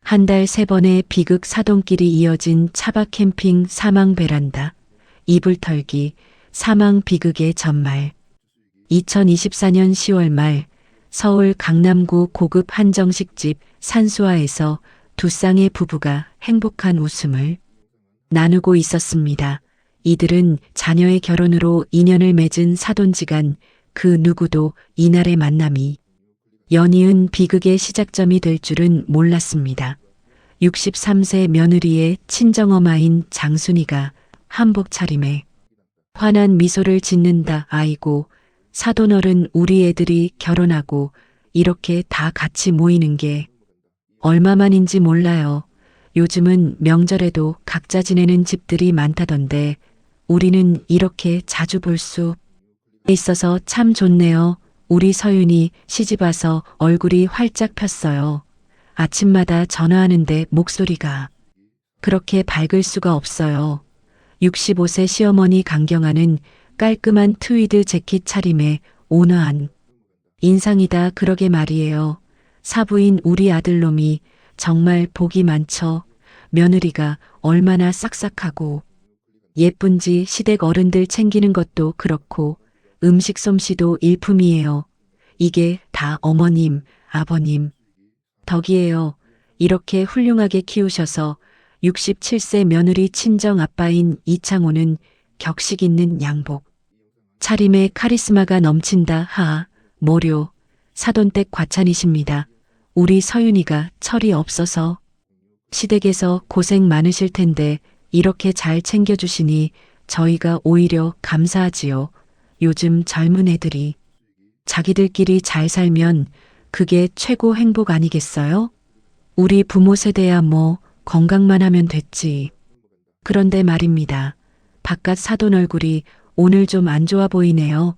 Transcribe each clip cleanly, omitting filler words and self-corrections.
한 달 3번의 비극 사돈길이 이어진 차박 캠핑 사망 베란다, 이불 털기, 사망 비극의 전말. 2024년 10월 말 서울 강남구 고급 한정식집 산수아에서 두 쌍의 부부가 행복한 웃음을 나누고 있었습니다. 이들은 자녀의 결혼으로 인연을 맺은 사돈지간 그 누구도 이날의 만남이 연이은 비극의 시작점이 될 줄은 몰랐습니다. 63세 며느리의 친정엄마인 장순이가 한복 차림에 환한 미소를 짓는다. 아이고, 사돈어른 우리 애들이 결혼하고 이렇게 다 같이 모이는 게 얼마만인지 몰라요. 요즘은 명절에도 각자 지내는 집들이 많다던데 우리는 이렇게 자주 볼 수 있어서 참 좋네요. 우리 서윤이 시집와서 얼굴이 활짝 폈어요. 아침마다 전화하는데 목소리가 그렇게 밝을 수가 없어요. 65세 시어머니 강경아는 깔끔한 트위드 재킷 차림에 온화한 인상이다. 그러게 말이에요. 사부인 우리 아들놈이 정말 복이 많죠. 며느리가 얼마나 싹싹하고 예쁜지 시댁 어른들 챙기는 것도 그렇고 음식 솜씨도 일품이에요. 이게 다 어머님, 아버님 덕이에요. 이렇게 훌륭하게 키우셔서 67세 며느리 친정 아빠인 이창호는 격식 있는 양복 차림에 카리스마가 넘친다. 하하, 모료, 사돈댁 과찬이십니다. 우리 서윤이가 철이 없어서 시댁에서 고생 많으실 텐데 이렇게 잘 챙겨주시니 저희가 오히려 감사하지요. 요즘 젊은 애들이 자기들끼리 잘 살면 그게 최고 행복 아니겠어요? 우리 부모 세대야 뭐 건강만 하면 됐지. 그런데 말입니다. 바깥 사돈 얼굴이 오늘 좀 안 좋아 보이네요.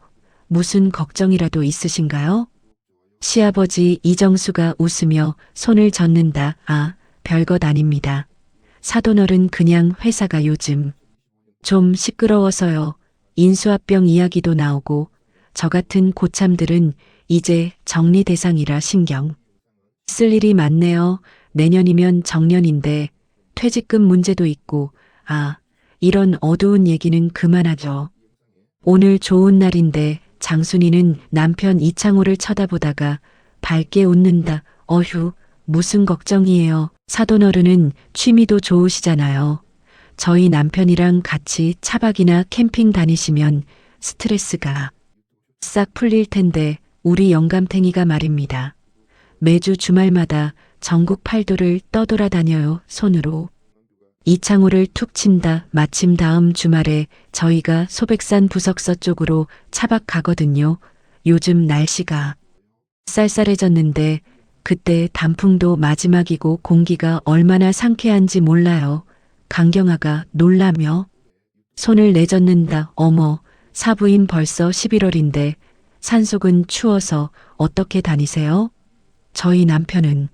무슨 걱정이라도 있으신가요? 시아버지 이정수가 웃으며 손을 젓는다. 아, 별것 아닙니다. 사돈어른 그냥 회사가 요즘 좀 시끄러워서요. 인수합병 이야기도 나오고 저 같은 고참들은 이제 정리 대상이라 신경 쓸 일이 많네요. 내년이면 정년인데 퇴직금 문제도 있고 이런 어두운 얘기는 그만하죠. 오늘 좋은 날인데 장순이는 남편 이창호를 쳐다보다가 밝게 웃는다. 어휴, 무슨 걱정이에요. 사돈어른은 취미도 좋으시잖아요. 저희 남편이랑 같이 차박이나 캠핑 다니시면 스트레스가 싹 풀릴 텐데 우리 영감탱이가 말입니다. 매주 주말마다 전국 팔도를 떠돌아다녀요. 손으로 이창호를 툭 친다. 마침 다음 주말에 저희가 소백산 부석서 쪽으로 차박 가거든요. 요즘 날씨가 쌀쌀해졌는데 그때 단풍도 마지막이고 공기가 얼마나 상쾌한지 몰라요. 강경아가 놀라며 손을 내젓는다. 어머, 사부인 벌써 11월인데 산속은 추워서 어떻게 다니세요? 저희 남편은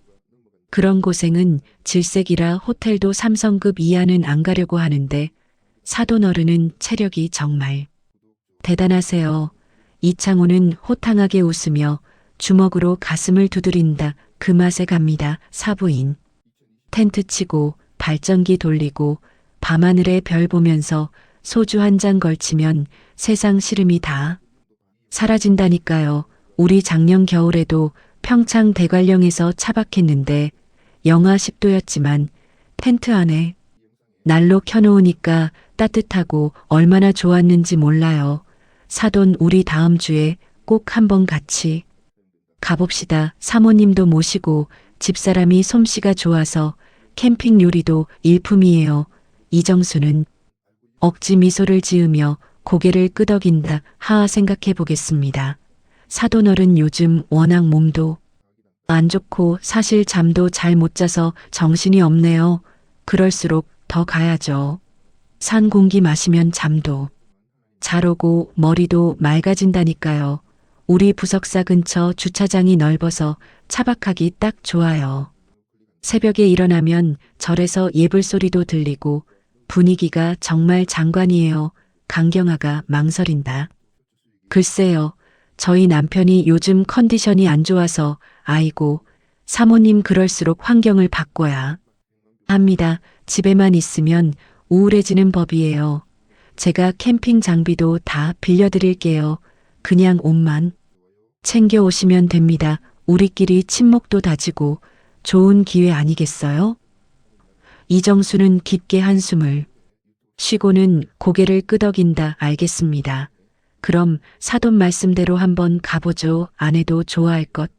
그런 고생은 질색이라 호텔도 3성급 이하는 안 가려고 하는데 사돈어른은 체력이 정말 대단하세요. 이창호는 호탕하게 웃으며 주먹으로 가슴을 두드린다. 그 맛에 갑니다. 사부인 텐트 치고 발전기 돌리고 밤하늘에 별 보면서 소주 한 잔 걸치면 세상 시름이 다 사라진다니까요. 우리 작년 겨울에도 평창 대관령에서 차박했는데 영하 10도였지만 텐트 안에 난로 켜놓으니까 따뜻하고 얼마나 좋았는지 몰라요. 사돈 우리 다음 주에 꼭 한번 같이 가봅시다. 사모님도 모시고 집사람이 솜씨가 좋아서 캠핑 요리도 일품이에요. 이정수는 억지 미소를 지으며 고개를 끄덕인다. 하하, 생각해 보겠습니다. 사돈어른 요즘 워낙 몸도 안 좋고 사실 잠도 잘 못 자서 정신이 없네요. 그럴수록 더 가야죠. 산 공기 마시면 잠도 잘 오고 머리도 맑아진다니까요. 우리 부석사 근처 주차장이 넓어서 차박하기 딱 좋아요. 새벽에 일어나면 절에서 예불 소리도 들리고 분위기가 정말 장관이에요. 강경아가 망설인다. 글쎄요. 저희 남편이 요즘 컨디션이 안 좋아서 아이고 사모님 그럴수록 환경을 바꿔야 합니다. 집에만 있으면 우울해지는 법이에요. 제가 캠핑 장비도 다 빌려드릴게요. 그냥 옷만 챙겨 오시면 됩니다. 우리끼리 친목도 다지고 좋은 기회 아니겠어요? 이정수는 깊게 한숨을 쉬고는 고개를 끄덕인다. 알겠습니다. 그럼 사돈 말씀대로 한번 가보죠. 아내도 좋아할 것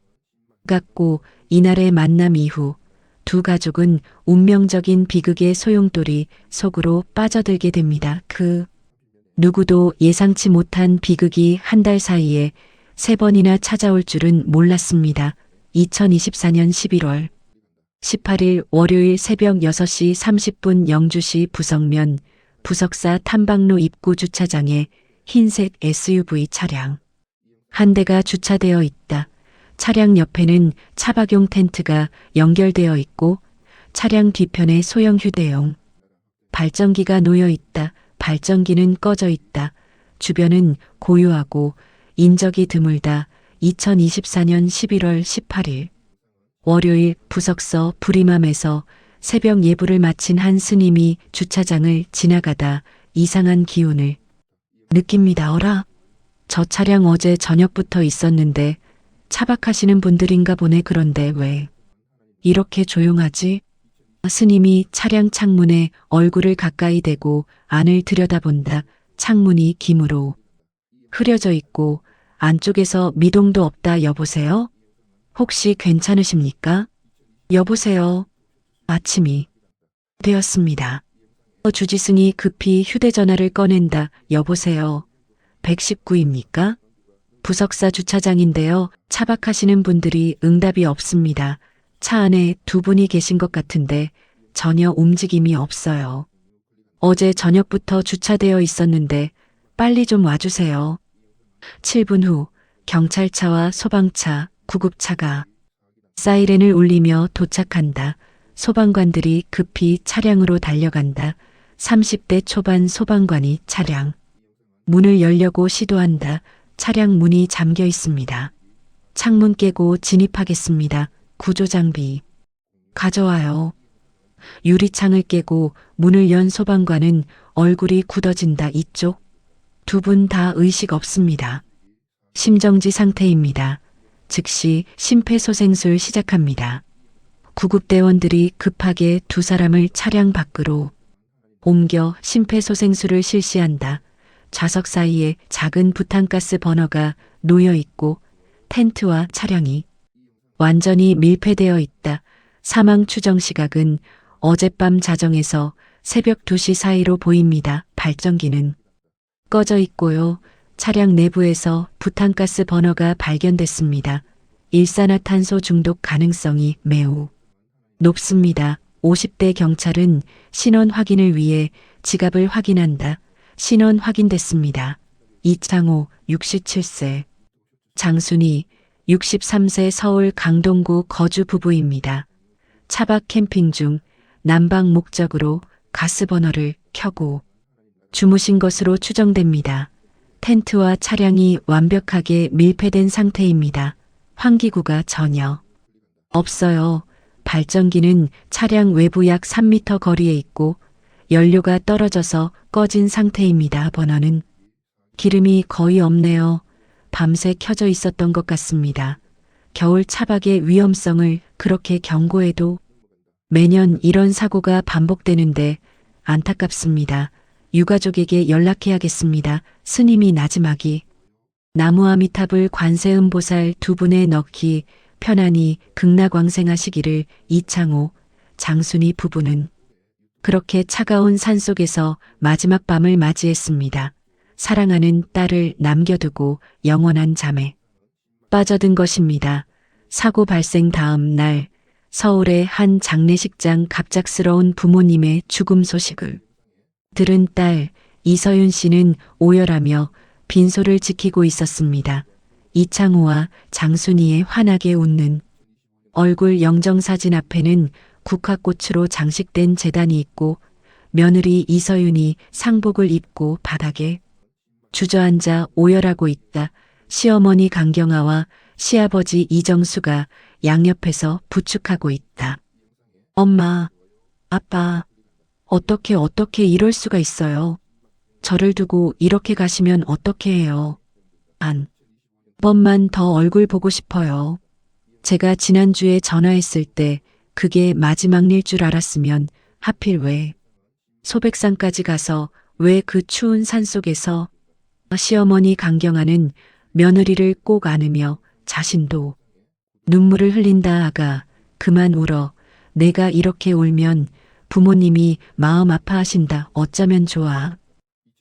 같고 이날의 만남 이후 두 가족은 운명적인 비극의 소용돌이 속으로 빠져들게 됩니다. 그 누구도 예상치 못한 비극이 한 달 사이에 3번이나 찾아올 줄은 몰랐습니다. 2024년 11월 18일 월요일 새벽 6시 30분 영주시 부석면 부석사 탐방로 입구 주차장에 흰색 SUV 차량 한 대가 주차되어 있다. 차량 옆에는 차박용 텐트가 연결되어 있고 차량 뒤편에 소형 휴대용 발전기가 놓여 있다. 발전기는 꺼져 있다. 주변은 고요하고 인적이 드물다. 2024년 11월 18일 월요일 부석서 부리맘에서 새벽 예불을 마친 한 스님이 주차장을 지나가다 이상한 기운을 느낍니다. 어라? 저 차량 어제 저녁부터 있었는데 차박하시는 분들인가 보네. 그런데 왜 이렇게 조용하지? 스님이 차량 창문에 얼굴을 가까이 대고 안을 들여다본다. 창문이 김으로 흐려져 있고 안쪽에서 미동도 없다. 여보세요? 혹시 괜찮으십니까? 여보세요? 아침이 되었습니다. 주지승이 급히 휴대전화를 꺼낸다. 여보세요? 119입니까? 부석사 주차장인데요. 차박하시는 분들이 응답이 없습니다. 차 안에 두 분이 계신 것 같은데 전혀 움직임이 없어요. 어제 저녁부터 주차되어 있었는데 빨리 좀 와주세요. 7분 후 경찰차와 소방차, 구급차가 사이렌을 울리며 도착한다. 소방관들이 급히 차량으로 달려간다. 30대 초반 소방관이 차량 문을 열려고 시도한다. 차량 문이 잠겨 있습니다. 창문 깨고 진입하겠습니다. 구조장비 가져와요. 유리창을 깨고 문을 연 소방관은 얼굴이 굳어진다. 이쪽 두 분 다 의식 없습니다. 심정지 상태입니다. 즉시 심폐소생술 시작합니다. 구급대원들이 급하게 두 사람을 차량 밖으로 옮겨 심폐소생술을 실시한다. 좌석 사이에 작은 부탄가스 버너가 놓여 있고 텐트와 차량이 완전히 밀폐되어 있다. 사망 추정 시각은 어젯밤 자정에서 새벽 2시 사이로 보입니다. 발전기는 꺼져 있고요. 차량 내부에서 부탄가스 버너가 발견됐습니다. 일산화탄소 중독 가능성이 매우 높습니다. 50대 경찰은 신원 확인을 위해 지갑을 확인한다. 신원 확인됐습니다. 이창호 67세, 장순희 63세 서울 강동구 거주 부부입니다. 차박 캠핑 중 난방 목적으로 가스버너를 켜고 주무신 것으로 추정됩니다. 텐트와 차량이 완벽하게 밀폐된 상태입니다. 환기구가 전혀 없어요. 발전기는 차량 외부 약 3m 거리에 있고 연료가 떨어져서 꺼진 상태입니다. 버너는 기름이 거의 없네요. 밤새 켜져 있었던 것 같습니다. 겨울 차박의 위험성을 그렇게 경고해도 매년 이런 사고가 반복되는데 안타깝습니다. 유가족에게 연락해야겠습니다. 스님이 나지막이 나무아미탑을 관세음보살 두 분에 넣기 편안히 극락왕생하시기를. 이창호, 장순희 부부는 그렇게 차가운 산속에서 마지막 밤을 맞이했습니다. 사랑하는 딸을 남겨두고 영원한 잠에 빠져든 것입니다. 사고 발생 다음 날 서울의 한 장례식장. 갑작스러운 부모님의 죽음 소식을 들은 딸 이서윤 씨는 오열하며 빈소를 지키고 있었습니다. 이창호와 장순희의 환하게 웃는 얼굴 영정사진 앞에는 국화꽃으로 장식된 제단이 있고 며느리 이서윤이 상복을 입고 바닥에 주저앉아 오열하고 있다. 시어머니 강경아와 시아버지 이정수가 양옆에서 부축하고 있다. 엄마, 아빠, 어떻게 이럴 수가 있어요? 저를 두고 이렇게 가시면 어떻게 해요? 한 번만 더 얼굴 보고 싶어요. 제가 지난주에 전화했을 때 그게 마지막 일 줄 알았으면 하필 왜 소백산까지 가서 왜 그 추운 산속에서 시어머니 강경하는 며느리를 꼭 안으며 자신도 눈물을 흘린다. 아가, 그만 울어. 내가 이렇게 울면 부모님이 마음 아파하신다. 어쩌면 좋아.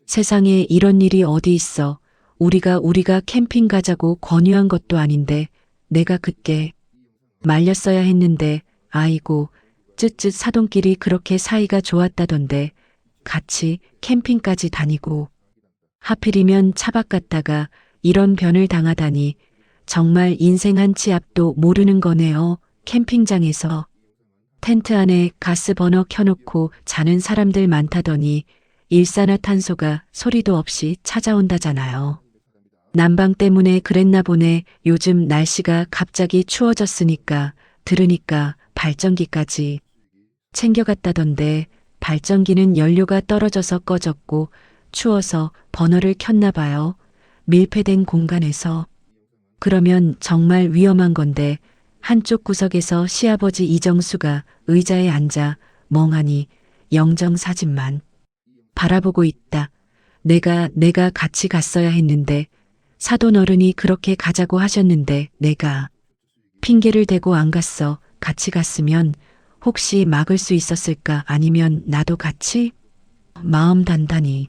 세상에 이런 일이 어디 있어. 우리가 캠핑 가자고 권유한 것도 아닌데 내가 그때 말렸어야 했는데. 아이고, 쯧쯧. 사돈끼리 그렇게 사이가 좋았다던데 같이 캠핑까지 다니고 하필이면 차박 갔다가 이런 변을 당하다니 정말 인생 한 치 앞도 모르는 거네요. 캠핑장에서 텐트 안에 가스버너 켜놓고 자는 사람들 많다더니 일산화탄소가 소리도 없이 찾아온다잖아요. 난방 때문에 그랬나 보네. 요즘 날씨가 갑자기 추워졌으니까 들으니까 발전기까지 챙겨갔다던데 발전기는 연료가 떨어져서 꺼졌고 추워서 버너를 켰나 봐요. 밀폐된 공간에서. 그러면 정말 위험한 건데 한쪽 구석에서 시아버지 이정수가 의자에 앉아 멍하니 영정사진만 바라보고 있다. 내가 같이 갔어야 했는데 사돈 어른이 그렇게 가자고 하셨는데 내가 핑계를 대고 안 갔어. 같이 갔으면 혹시 막을 수 있었을까? 아니면 나도 같이? 마음 단단히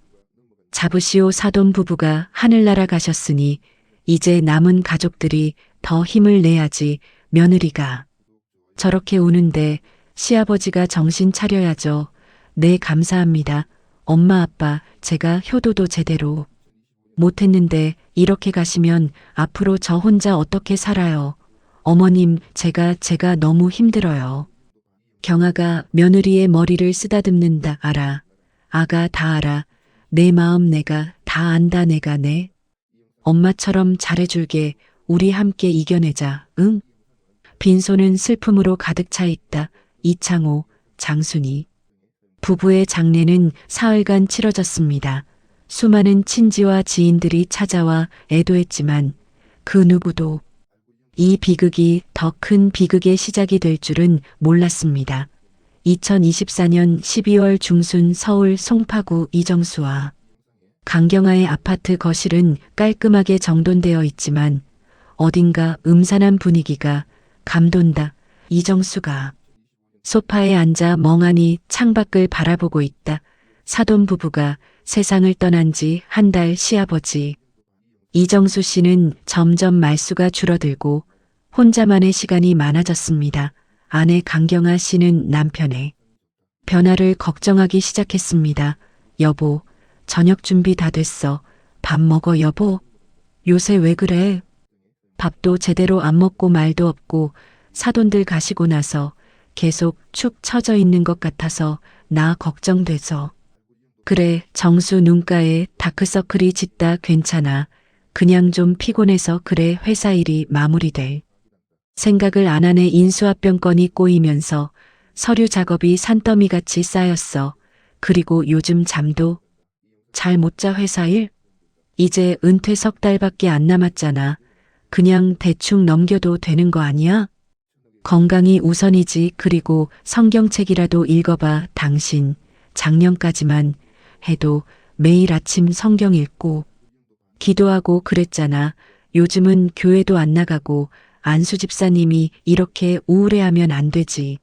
잡으시오. 사돈 부부가 하늘나라 가셨으니 이제 남은 가족들이 더 힘을 내야지. 며느리가 저렇게 우는데 시아버지가 정신 차려야죠. 네, 감사합니다. 엄마 아빠, 제가 효도도 제대로 못했는데 이렇게 가시면 앞으로 저 혼자 어떻게 살아요. 어머님, 제가 너무 힘들어요. 경아가 며느리의 머리를 쓰다듬는다. 알아. 아가 다 알아. 내 마음 내가 다 안다. 내가 내 엄마처럼 잘해줄게. 우리 함께 이겨내자. 응? 빈손은 슬픔으로 가득 차 있다. 이창호, 장순이 부부의 장례는 사흘간 치러졌습니다. 수많은 친지와 지인들이 찾아와 애도했지만 그 누구도 이 비극이 더 큰 비극의 시작이 될 줄은 몰랐습니다. 2024년 12월 중순 서울 송파구 이정수와 강경아의 아파트 거실은 깔끔하게 정돈되어 있지만 어딘가 음산한 분위기가 감돈다. 이정수가 소파에 앉아 멍하니 창밖을 바라보고 있다. 사돈 부부가 세상을 떠난 지 한 달. 시아버지 이정수 씨는 점점 말수가 줄어들고 혼자만의 시간이 많아졌습니다. 아내 강경아 씨는 남편의 변화를 걱정하기 시작했습니다. 여보, 저녁 준비 다 됐어. 밥 먹어 여보. 요새 왜 그래? 밥도 제대로 안 먹고 말도 없고 사돈들 가시고 나서 계속 축 처져 있는 것 같아서 나 걱정돼서. 그래, 정수 눈가에 다크서클이 짙다. 괜찮아. 그냥 좀 피곤해서 그래. 회사 일이 마무리될 생각을 안 하네. 인수합병 건이 꼬이면서 서류 작업이 산더미같이 쌓였어. 그리고 요즘 잠도 잘 못 자. 회사 일? 이제 은퇴 석 달밖에 안 남았잖아. 그냥 대충 넘겨도 되는 거 아니야? 건강이 우선이지. 그리고 성경책이라도 읽어봐. 당신 작년까지만 해도 매일 아침 성경 읽고 기도하고 그랬잖아. 요즘은 교회도 안 나가고 안수 집사님이 이렇게 우울해하면 안 되지.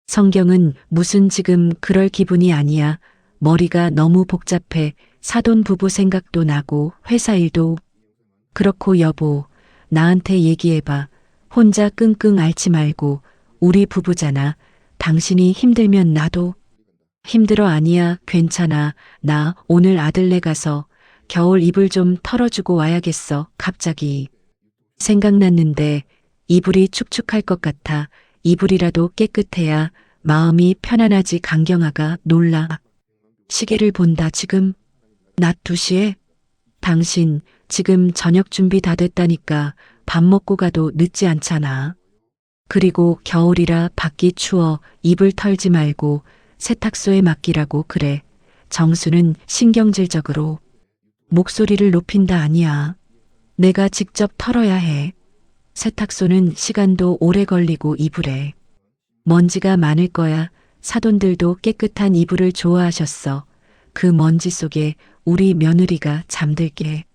성경은 무슨 지금 그럴 기분이 아니야. 머리가 너무 복잡해. 사돈 부부 생각도 나고 회사 일도 그렇고. 여보, 나한테 얘기해봐. 혼자 끙끙 앓지 말고. 우리 부부잖아. 당신이 힘들면 나도 힘들어. 아니야, 괜찮아. 나 오늘 아들네 가서 겨울 이불 좀 털어주고 와야겠어. 갑자기 생각났는데 이불이 축축할 것 같아. 이불이라도 깨끗해야 마음이 편안하지. 강경아가 놀라 시계를 본다. 지금 낮 2시에? 당신 지금 저녁 준비 다 됐다니까. 밥 먹고 가도 늦지 않잖아. 그리고 겨울이라 밖이 추워 이불 털지 말고 세탁소에 맡기라고 그래. 정수는 신경질적으로 목소리를 높인다. 아니야. 내가 직접 털어야 해. 세탁소는 시간도 오래 걸리고 이불에 먼지가 많을 거야. 사돈들도 깨끗한 이불을 좋아하셨어. 그 먼지 속에 우리 며느리가 잠들게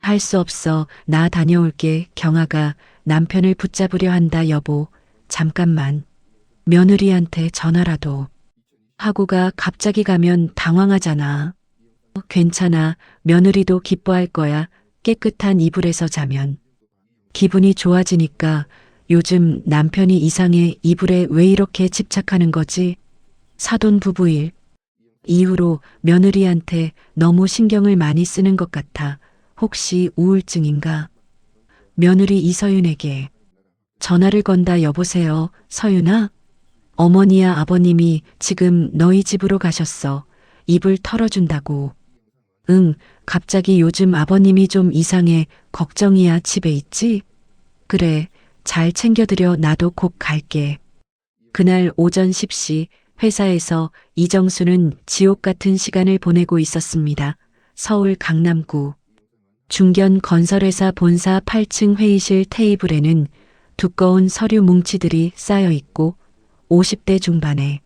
할 수 없어. 나 다녀올게. 경아가 남편을 붙잡으려 한다. 여보, 잠깐만. 며느리한테 전화라도 하고가. 갑자기 가면 당황하잖아. 괜찮아. 며느리도 기뻐할 거야. 깨끗한 이불에서 자면 기분이 좋아지니까. 요즘 남편이 이상해. 이불에 왜 이렇게 집착하는 거지? 사돈 부부일 이후로 며느리한테 너무 신경을 많이 쓰는 것 같아. 혹시 우울증인가? 며느리 이서윤에게 전화를 건다. 여보세요, 서윤아? 어머니야, 아버님이 지금 너희 집으로 가셨어. 이불 털어준다고. 응, 갑자기 요즘 아버님이 좀 이상해. 걱정이야. 집에 있지? 그래, 잘 챙겨드려. 나도 곧 갈게. 그날 오전 10시 회사에서 이정수는 지옥 같은 시간을 보내고 있었습니다. 서울 강남구 중견 건설회사 본사 8층 회의실 테이블에는 두꺼운 서류 뭉치들이 쌓여 있고 50대 중반의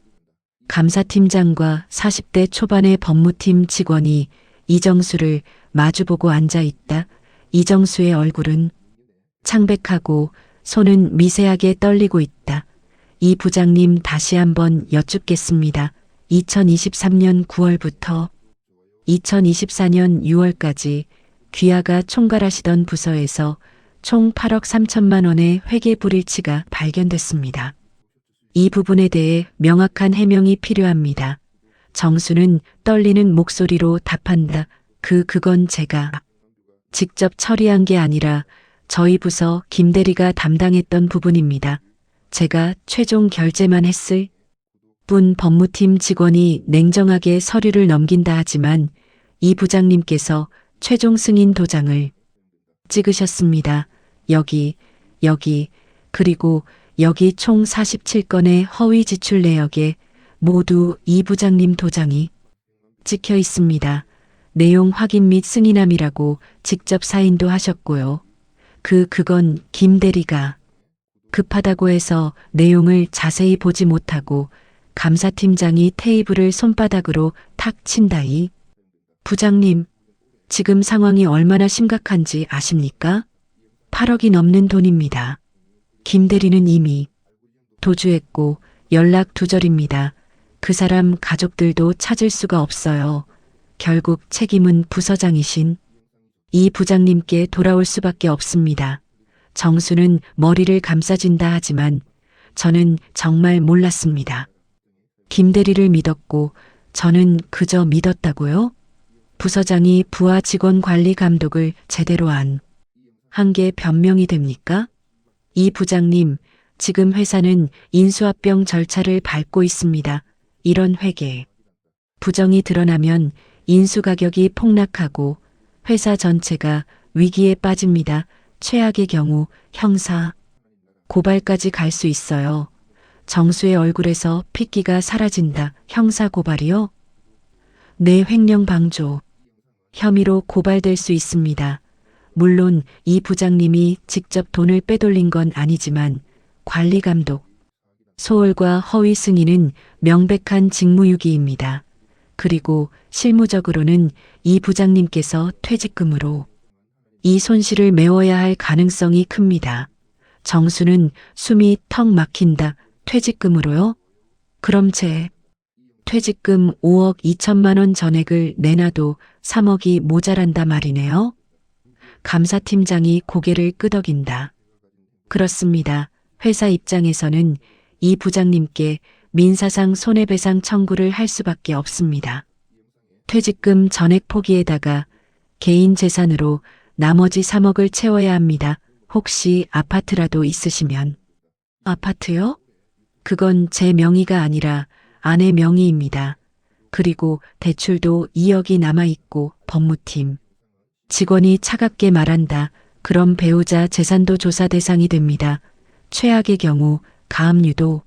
감사팀장과 40대 초반의 법무팀 직원이 이정수를 마주보고 앉아 있다. 이정수의 얼굴은 창백하고 손은 미세하게 떨리고 있다. 이 부장님, 다시 한번 여쭙겠습니다. 2023년 9월부터 2024년 6월까지 귀하가 총괄하시던 부서에서 총 8억 3천만 원의 회계 불일치가 발견됐습니다. 이 부분에 대해 명확한 해명이 필요합니다. 정수는 떨리는 목소리로 답한다. 그건 제가 직접 처리한 게 아니라 저희 부서 김 대리가 담당했던 부분입니다. 제가 최종 결제만 했을 뿐. 법무팀 직원이 냉정하게 서류를 넘긴다. 하지만 이 부장님께서 최종 승인 도장을 찍으셨습니다. 여기, 그리고 여기 총 47건의 허위 지출 내역에 모두 이 부장님 도장이 찍혀 있습니다. 내용 확인 및 승인함이라고 직접 사인도 하셨고요. 그건 김 대리가 급하다고 해서 내용을 자세히 보지 못하고 감사팀장이 테이블을 손바닥으로 탁 친다. 이 부장님, 지금 상황이 얼마나 심각한지 아십니까? 8억이 넘는 돈입니다. 김 대리는 이미 도주했고 연락 두절입니다. 그 사람 가족들도 찾을 수가 없어요. 결국 책임은 부서장이신 이 부장님께 돌아올 수밖에 없습니다. 정수는 머리를 감싸진다. 하지만 저는 정말 몰랐습니다. 김 대리를 믿었고 저는 그저 믿었다고요? 부서장이 부하 직원 관리 감독을 제대로 한 게 변명이 됩니까? 이 부장님, 지금 회사는 인수합병 절차를 밟고 있습니다. 이런 회계 부정이 드러나면 인수 가격이 폭락하고 회사 전체가 위기에 빠집니다. 최악의 경우 형사 고발까지 갈 수 있어요. 정수의 얼굴에서 핏기가 사라진다. 형사 고발이요? 내 횡령 방조 혐의로 고발될 수 있습니다. 물론 이 부장님이 직접 돈을 빼돌린 건 아니지만 관리 감독 소홀과 허위 승인은 명백한 직무유기입니다. 그리고 실무적으로는 이 부장님께서 퇴직금으로 이 손실을 메워야 할 가능성이 큽니다. 정수는 숨이 턱 막힌다. 퇴직금으로요? 그럼 제 퇴직금 5억 2천만 원 전액을 내놔도 3억이 모자란다 말이네요. 감사팀장이 고개를 끄덕인다. 그렇습니다. 회사 입장에서는 이 부장님께 민사상 손해배상 청구를 할 수밖에 없습니다. 퇴직금 전액 포기에다가 개인 재산으로 나머지 3억을 채워야 합니다. 혹시 아파트라도 있으시면. 아파트요? 그건 제 명의가 아니라 아내 명의입니다. 그리고 대출도 2억이 남아있고. 법무팀 직원이 차갑게 말한다. 그럼 배우자 재산도 조사 대상이 됩니다. 최악의 경우 가압류도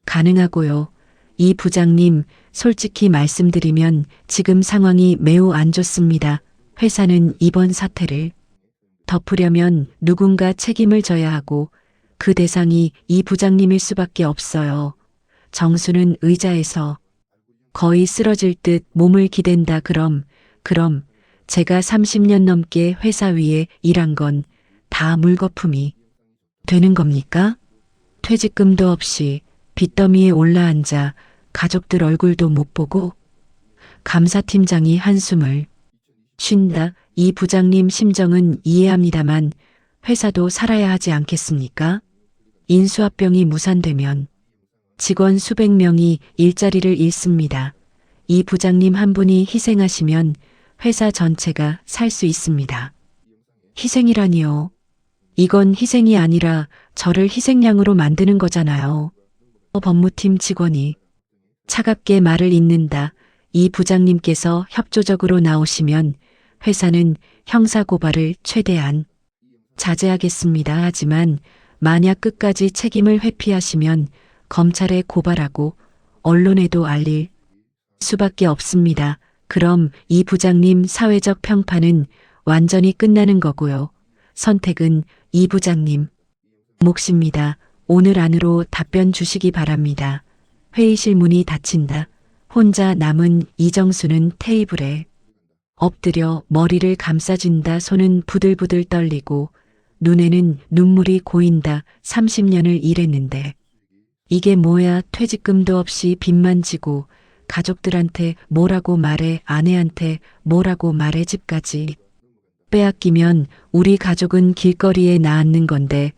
가능하고요. 이 부장님, 솔직히 말씀드리면 지금 상황이 매우 안 좋습니다. 회사는 이번 사태를 덮으려면 누군가 책임을 져야 하고 그 대상이 이 부장님일 수밖에 없어요. 정수는 의자에서 거의 쓰러질 듯 몸을 기댄다. 그럼 제가 30년 넘게 회사 위에 일한 건 다 물거품이 되는 겁니까? 퇴직금도 없이 빚더미에 올라앉아 가족들 얼굴도 못 보고 감사팀장이 한숨을 쉰다. 이 부장님 심정은 이해합니다만 회사도 살아야 하지 않겠습니까? 인수합병이 무산되면 직원 수백 명이 일자리를 잃습니다. 이 부장님 한 분이 희생하시면 회사 전체가 살 수 있습니다. 희생이라니요. 이건 희생이 아니라 저를 희생양으로 만드는 거잖아요. 법무팀 직원이 차갑게 말을 잇는다. 이 부장님께서 협조적으로 나오시면 회사는 형사고발을 최대한 자제하겠습니다. 하지만 만약 끝까지 책임을 회피하시면 검찰에 고발하고 언론에도 알릴 수밖에 없습니다. 그럼 이 부장님 사회적 평판은 완전히 끝나는 거고요. 선택은 이 부장님 몫입니다. 오늘 안으로 답변 주시기 바랍니다. 회의실 문이 닫힌다. 혼자 남은 이정수는 테이블에 엎드려 머리를 감싸준다. 손은 부들부들 떨리고 눈에는 눈물이 고인다. 30년을 일했는데 이게 뭐야. 퇴직금도 없이 빚만 지고 가족들한테 뭐라고 말해, 아내한테 뭐라고 말해, 집까지 빼앗기면 우리 가족은 길거리에 나앉는 건데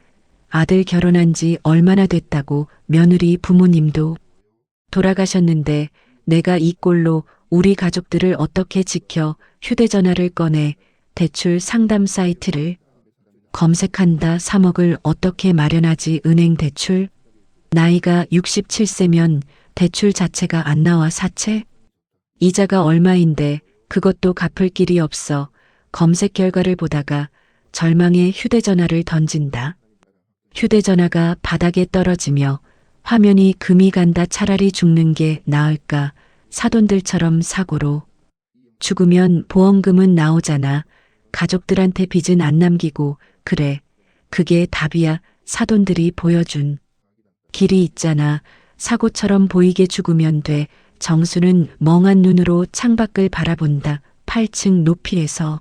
아들 결혼한 지 얼마나 됐다고. 며느리 부모님도 돌아가셨는데 내가 이 꼴로 우리 가족들을 어떻게 지켜. 휴대전화를 꺼내 대출 상담 사이트를 검색한다. 3억을 어떻게 마련하지. 은행 대출. 나이가 67세면 대출 자체가 안 나와. 사채? 이자가 얼마인데 그것도 갚을 길이 없어. 검색 결과를 보다가 절망의 휴대전화를 던진다. 휴대전화가 바닥에 떨어지며 화면이 금이 간다. 차라리 죽는 게 나을까. 사돈들처럼 사고로 죽으면 보험금은 나오잖아. 가족들한테 빚은 안 남기고. 그래, 그게 답이야. 사돈들이 보여준 길이 있잖아. 사고처럼 보이게 죽으면 돼. 정수는 멍한 눈으로 창밖을 바라본다. 8층 높이에서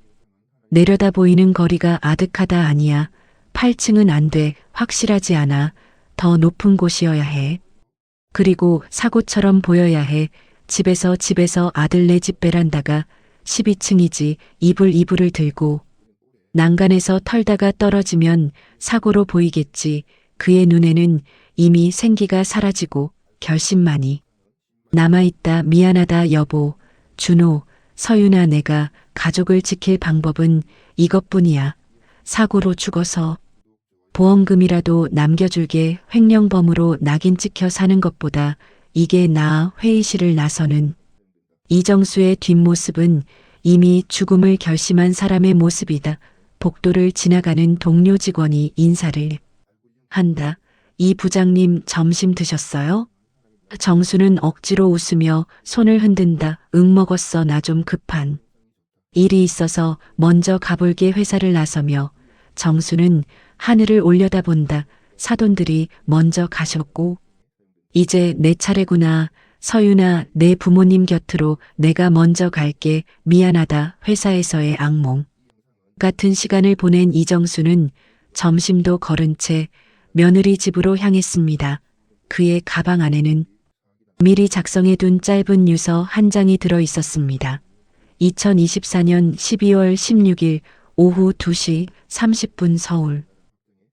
내려다 보이는 거리가 아득하다. 아니야. 8층은 안 돼. 확실하지 않아. 더 높은 곳이어야 해. 그리고 사고처럼 보여야 해. 집에서 아들네 집 베란다가 12층이지. 이불을 들고 난간에서 털다가 떨어지면 사고로 보이겠지. 그의 눈에는 이미 생기가 사라지고 결심만이 남아있다. 미안하다 여보, 준호, 서윤아. 내가 가족을 지킬 방법은 이것뿐이야. 사고로 죽어서 보험금이라도 남겨줄게. 횡령범으로 낙인 찍혀 사는 것보다 이게 나아. 회의실을 나서는 이정수의 뒷모습은 이미 죽음을 결심한 사람의 모습이다. 복도를 지나가는 동료 직원이 인사를 한다. 이 부장님 점심 드셨어요? 정수는 억지로 웃으며 손을 흔든다. 응 먹었어. 나 좀 급한 일이 있어서 먼저 가볼게. 회사를 나서며 정수는 하늘을 올려다본다. 사돈들이 먼저 가셨고 이제 내 차례구나. 서윤아, 내 부모님 곁으로 내가 먼저 갈게. 미안하다. 회사에서의 악몽 같은 시간을 보낸 이정수는 점심도 거른 채 며느리 집으로 향했습니다. 그의 가방 안에는 미리 작성해둔 짧은 유서 한 장이 들어 있었습니다. 2024년 12월 16일 오후 2시 30분 서울.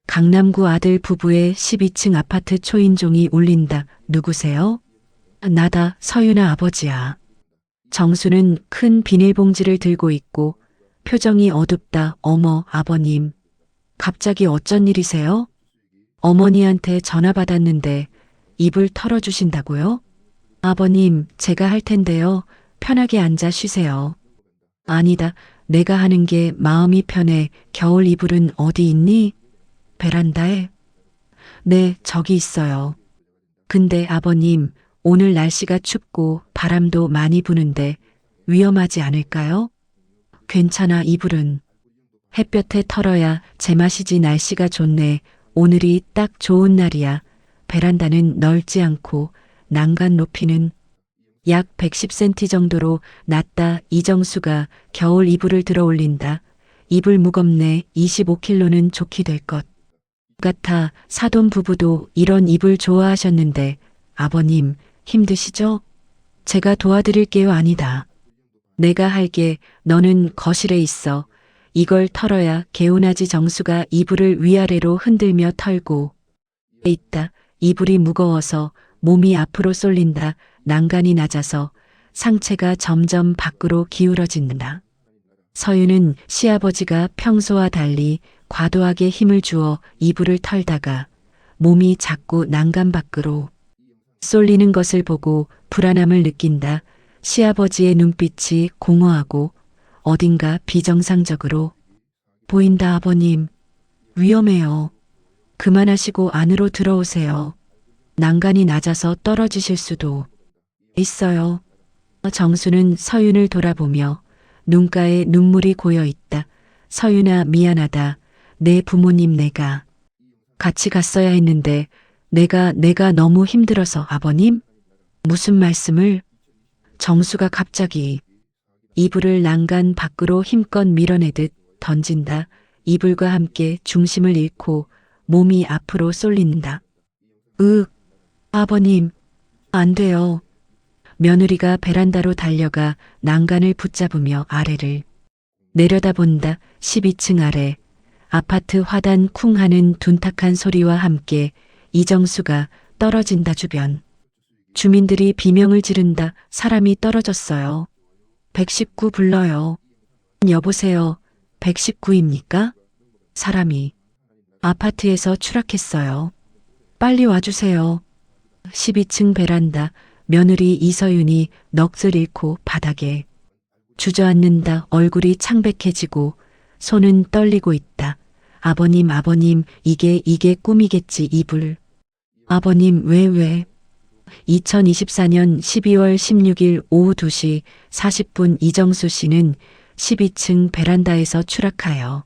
강남구 아들 부부의 12층 아파트 초인종이 울린다. 누구세요? 나다. 서윤아 아버지야. 정수는 큰 비닐봉지를 들고 있고 표정이 어둡다. 어머, 아버님. 갑자기 어쩐 일이세요? 어머니한테 전화 받았는데 입을 털어주신다고요? 아버님, 제가 할 텐데요. 편하게 앉아 쉬세요. 아니다. 내가 하는 게 마음이 편해. 겨울 이불은 어디 있니? 베란다에? 네, 저기 있어요. 근데 아버님, 오늘 날씨가 춥고 바람도 많이 부는데 위험하지 않을까요? 괜찮아, 이불은. 햇볕에 털어야 제맛이지. 날씨가 좋네. 오늘이 딱 좋은 날이야. 베란다는 넓지 않고 난간 높이는 약 110cm 정도로 낮다. 이정수가 겨울 이불을 들어 올린다. 이불 무겁네. 25kg는 좋게 될 것 같아. 사돈 부부도 이런 이불 좋아하셨는데 아버님 힘드시죠? 제가 도와드릴게요. 아니다. 내가 할게. 너는 거실에 있어. 이걸 털어야 개운하지. 정수가 이불을 위아래로 흔들며 털고 있다. 이불이 무거워서 몸이 앞으로 쏠린다. 난간이 낮아서 상체가 점점 밖으로 기울어진다. 서유는 시아버지가 평소와 달리 과도하게 힘을 주어 이불을 털다가 몸이 자꾸 난간 밖으로 쏠리는 것을 보고 불안함을 느낀다. 시아버지의 눈빛이 공허하고 어딘가 비정상적으로 보인다. 아버님, 위험해요. 그만하시고 안으로 들어오세요. 난간이 낮아서 떨어지실 수도 있어요. 정수는 서윤을 돌아보며 눈가에 눈물이 고여 있다. 서윤아, 미안하다. 내 부모님 내가 같이 갔어야 했는데 내가 너무 힘들어서. 아버님? 무슨 말씀을? 정수가 갑자기 이불을 난간 밖으로 힘껏 밀어내듯 던진다. 이불과 함께 중심을 잃고 몸이 앞으로 쏠린다. 아버님, 안 돼요. 며느리가 베란다로 달려가 난간을 붙잡으며 아래를 내려다본다. 12층 아래 아파트 화단 쿵 하는 둔탁한 소리와 함께 이정수가 떨어진다. 주변 주민들이 비명을 지른다. 사람이 떨어졌어요. 119 불러요. 여보세요. 119입니까? 사람이 아파트에서 추락했어요. 빨리 와주세요. 12층 베란다. 며느리 이서윤이 넋을 잃고 바닥에 주저앉는다. 얼굴이 창백해지고 손은 떨리고 있다. 아버님, 이게 꿈이겠지. 이불. 아버님, 왜? 2024년 12월 16일 오후 2시 40분 이정수 씨는 12층 베란다에서 추락하여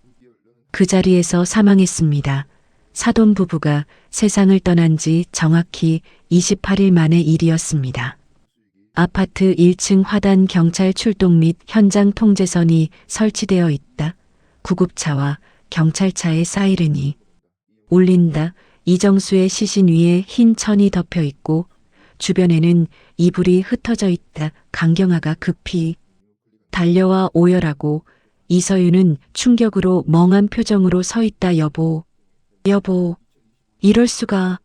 그 자리에서 사망했습니다. 사돈 부부가 세상을 떠난 지 정확히 28일 만의 일이었습니다. 아파트 1층 화단 경찰 출동 및 현장 통제선이 설치되어 있다. 구급차와 경찰차의 사이렌이 울린다. 이정수의 시신 위에 흰 천이 덮여 있고 주변에는 이불이 흩어져 있다. 강경아가 급히 달려와 오열하고 이서윤은 충격으로 멍한 표정으로 서 있다. 여보, 이럴 수가.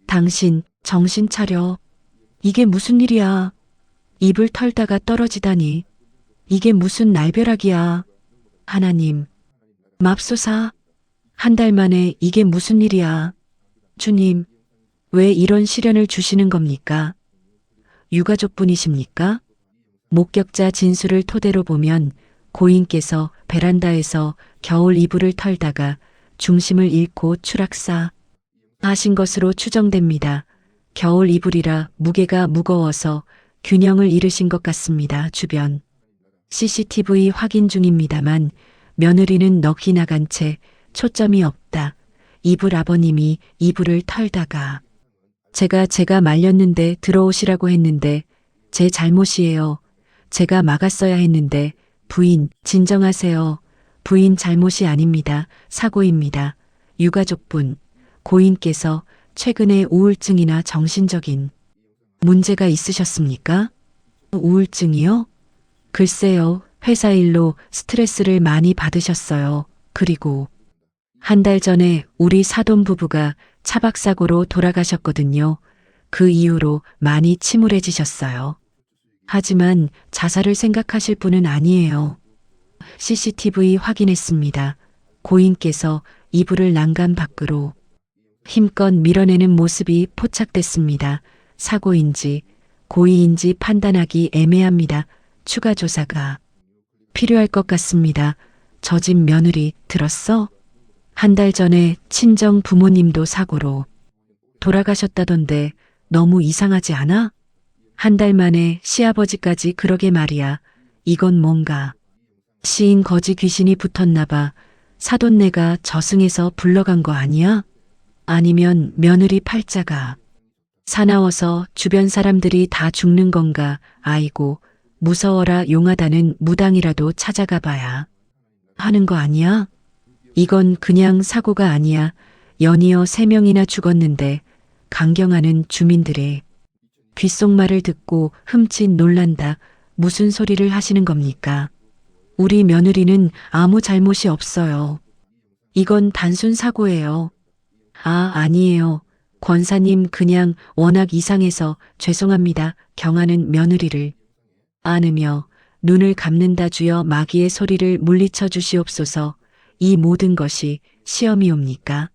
당신 정신 차려. 이게 무슨 일이야. 이불 털다가 떨어지다니. 이게 무슨 날벼락이야. 하나님, 맙소사. 한 달 만에 이게 무슨 일이야. 주님, 왜 이런 시련을 주시는 겁니까? 유가족분이십니까? 목격자 진술을 토대로 보면 고인께서 베란다에서 겨울 이불을 털다가 중심을 잃고 추락사 하신 것으로 추정됩니다. 겨울 이불이라 무게가 무거워서 균형을 잃으신 것 같습니다. 주변 CCTV 확인 중입니다만 며느리는 넋이 나간 채 초점이 없다. 이불. 아버님이 이불을 털다가 제가 말렸는데 들어오시라고 했는데 제 잘못이에요. 제가 막았어야 했는데. 부인, 진정하세요. 부인 잘못이 아닙니다. 사고입니다. 유가족분, 고인께서 최근에 우울증이나 정신적인 문제가 있으셨습니까? 우울증이요? 글쎄요. 회사 일로 스트레스를 많이 받으셨어요. 그리고 한 달 전에 우리 사돈 부부가 차박사고로 돌아가셨거든요. 그 이후로 많이 침울해지셨어요. 하지만 자살을 생각하실 분은 아니에요. CCTV 확인했습니다. 고인께서 이불을 난간 밖으로 힘껏 밀어내는 모습이 포착됐습니다. 사고인지 고의인지 판단하기 애매합니다. 추가 조사가 필요할 것 같습니다. 저 집 며느리 들었어? 한 달 전에 친정 부모님도 사고로 돌아가셨다던데 너무 이상하지 않아? 한 달 만에 시아버지까지 그러게 말이야. 이건 뭔가 시인 거지 귀신이 붙었나 봐. 사돈네가 저승에서 불러간 거 아니야? 아니면 며느리 팔자가 사나워서 주변 사람들이 다 죽는 건가? 아이고, 무서워라. 용하다는 무당이라도 찾아가 봐야 하는 거 아니야? 이건 그냥 사고가 아니야. 연이어 3명이나 죽었는데 강경하는 주민들의 귓속말을 듣고 흠칫 놀란다. 무슨 소리를 하시는 겁니까? 우리 며느리는 아무 잘못이 없어요. 이건 단순 사고예요. 아, 아니에요. 권사님 그냥 워낙 이상해서 죄송합니다. 경하는 며느리를 안으며 눈을 감는다. 주여 마귀의 소리를 물리쳐 주시옵소서. 이 모든 것이 시험이옵니까?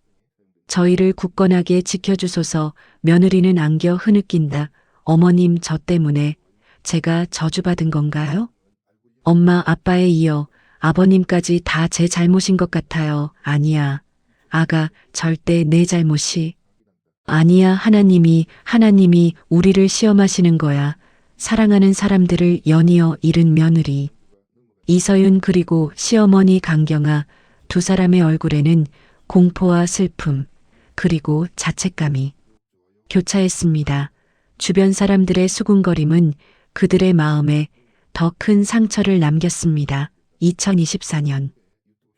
저희를 굳건하게 지켜주소서. 며느리는 안겨 흐느낀다. 어머님 저 때문에 제가 저주받은 건가요? 엄마 아빠에 이어 아버님까지 다 제 잘못인 것 같아요. 아니야. 아가 절대 내 잘못이 아니야. 하나님이 우리를 시험하시는 거야. 사랑하는 사람들을 연이어 잃은 며느리 이서윤 그리고 시어머니 강경아, 두 사람의 얼굴에는 공포와 슬픔 그리고 자책감이 교차했습니다. 주변 사람들의 수군거림은 그들의 마음에 더 큰 상처를 남겼습니다. 2024년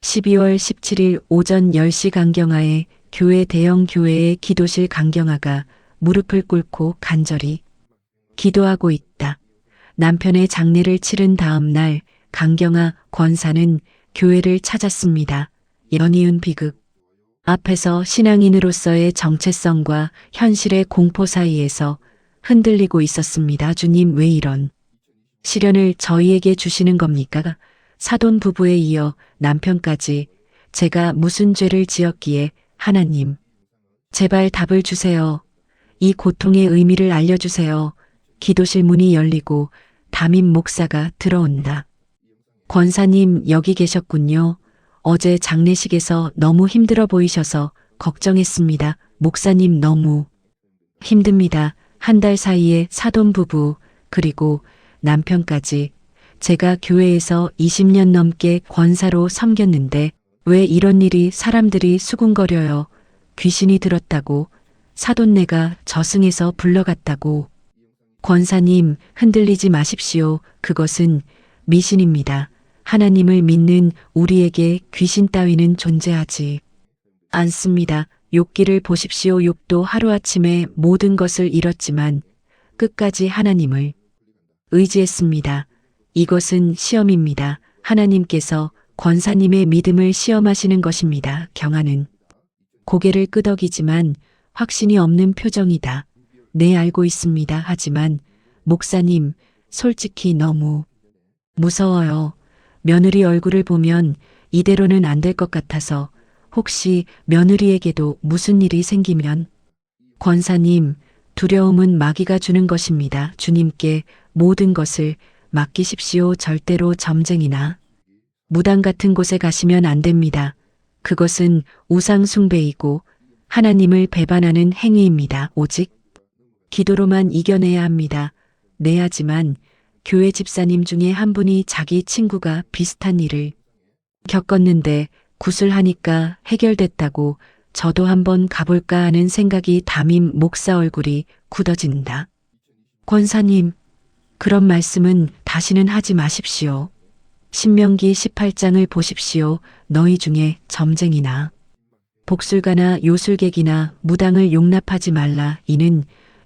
12월 17일 오전 10시 강경아의 교회 대형 교회의 기도실 강경아가 무릎을 꿇고 간절히 기도하고 있다. 남편의 장례를 치른 다음 날 강경아 권사는 교회를 찾았습니다. 연이은 비극 앞에서 신앙인으로서의 정체성과 현실의 공포 사이에서 흔들리고 있었습니다. 주님 왜 이런 시련을 저희에게 주시는 겁니까? 사돈 부부에 이어 남편까지 제가 무슨 죄를 지었기에 하나님 제발 답을 주세요. 이 고통의 의미를 알려주세요. 기도실 문이 열리고 담임 목사가 들어온다. 권사님 여기 계셨군요. 어제 장례식에서 너무 힘들어 보이셔서 걱정했습니다. 목사님 너무 힘듭니다. 한 달 사이에 사돈 부부 그리고 남편까지 제가 교회에서 20년 넘게 권사로 섬겼는데 왜 이런 일이 사람들이 수군거려요. 귀신이 들었다고 사돈네가 저승에서 불러갔다고. 권사님 흔들리지 마십시오. 그것은 미신입니다. 하나님을 믿는 우리에게 귀신 따위는 존재하지 않습니다. 욥기를 보십시오. 욥도 하루아침에 모든 것을 잃었지만 끝까지 하나님을 의지했습니다. 이것은 시험입니다. 하나님께서 권사님의 믿음을 시험하시는 것입니다. 경아는 고개를 끄덕이지만 확신이 없는 표정이다. 네, 알고 있습니다. 하지만 목사님, 솔직히 너무 무서워요. 며느리 얼굴을 보면 이대로는 안 될 것 같아서 혹시 며느리에게도 무슨 일이 생기면 권사님, 두려움은 마귀가 주는 것입니다. 주님께 모든 것을 맡기십시오. 절대로 점쟁이나 무당 같은 곳에 가시면 안 됩니다. 그것은 우상 숭배이고 하나님을 배반하는 행위입니다. 오직 기도로만 이겨내야 합니다. 네, 하지만 교회 집사님 중에 한 분이 자기 친구가 비슷한 일을 겪었는데 구슬하니까 해결됐다고 저도 한번 가볼까 하는 생각이 담임 목사 얼굴이 굳어진다. 권사님, 그런 말씀은 다시는 하지 마십시오. 신명기 18장을 보십시오. 너희 중에 점쟁이나 복술가나 요술객이나 무당을 용납하지 말라. 이는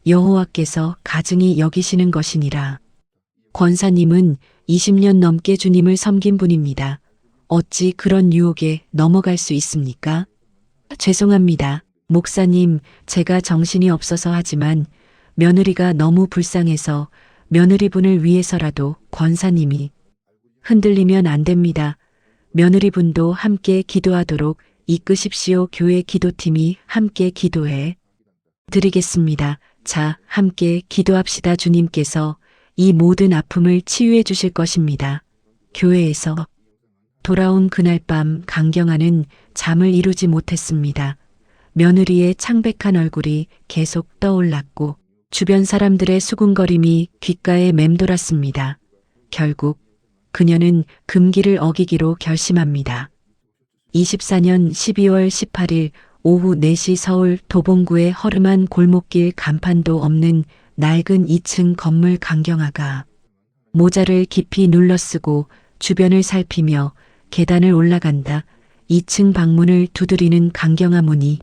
여호와께서 가증히 여기시는 것이니라. 권사님은 20년 넘게 주님을 섬긴 분입니다. 어찌 그런 유혹에 넘어갈 수 있습니까? 죄송합니다. 목사님, 제가 정신이 없어서 하지만 며느리가 너무 불쌍해서 며느리분을 위해서라도 권사님이 흔들리면 안 됩니다. 며느리분도 함께 기도하도록 이끄십시오. 교회 기도팀이 함께 기도해 드리겠습니다. 자, 함께 기도합시다. 주님께서 이 모든 아픔을 치유해 주실 것입니다. 교회에서 돌아온 그날 밤 강경아는 잠을 이루지 못했습니다. 며느리의 창백한 얼굴이 계속 떠올랐고 주변 사람들의 수군거림이 귓가에 맴돌았습니다. 결국 그녀는 금기를 어기기로 결심합니다. 24년 12월 18일 오후 4시 서울 도봉구의 허름한 골목길 간판도 없는 낡은 2층 건물 강경아가 모자를 깊이 눌러쓰고 주변을 살피며 계단을 올라간다. 2층 방문을 두드리는 강경아 문이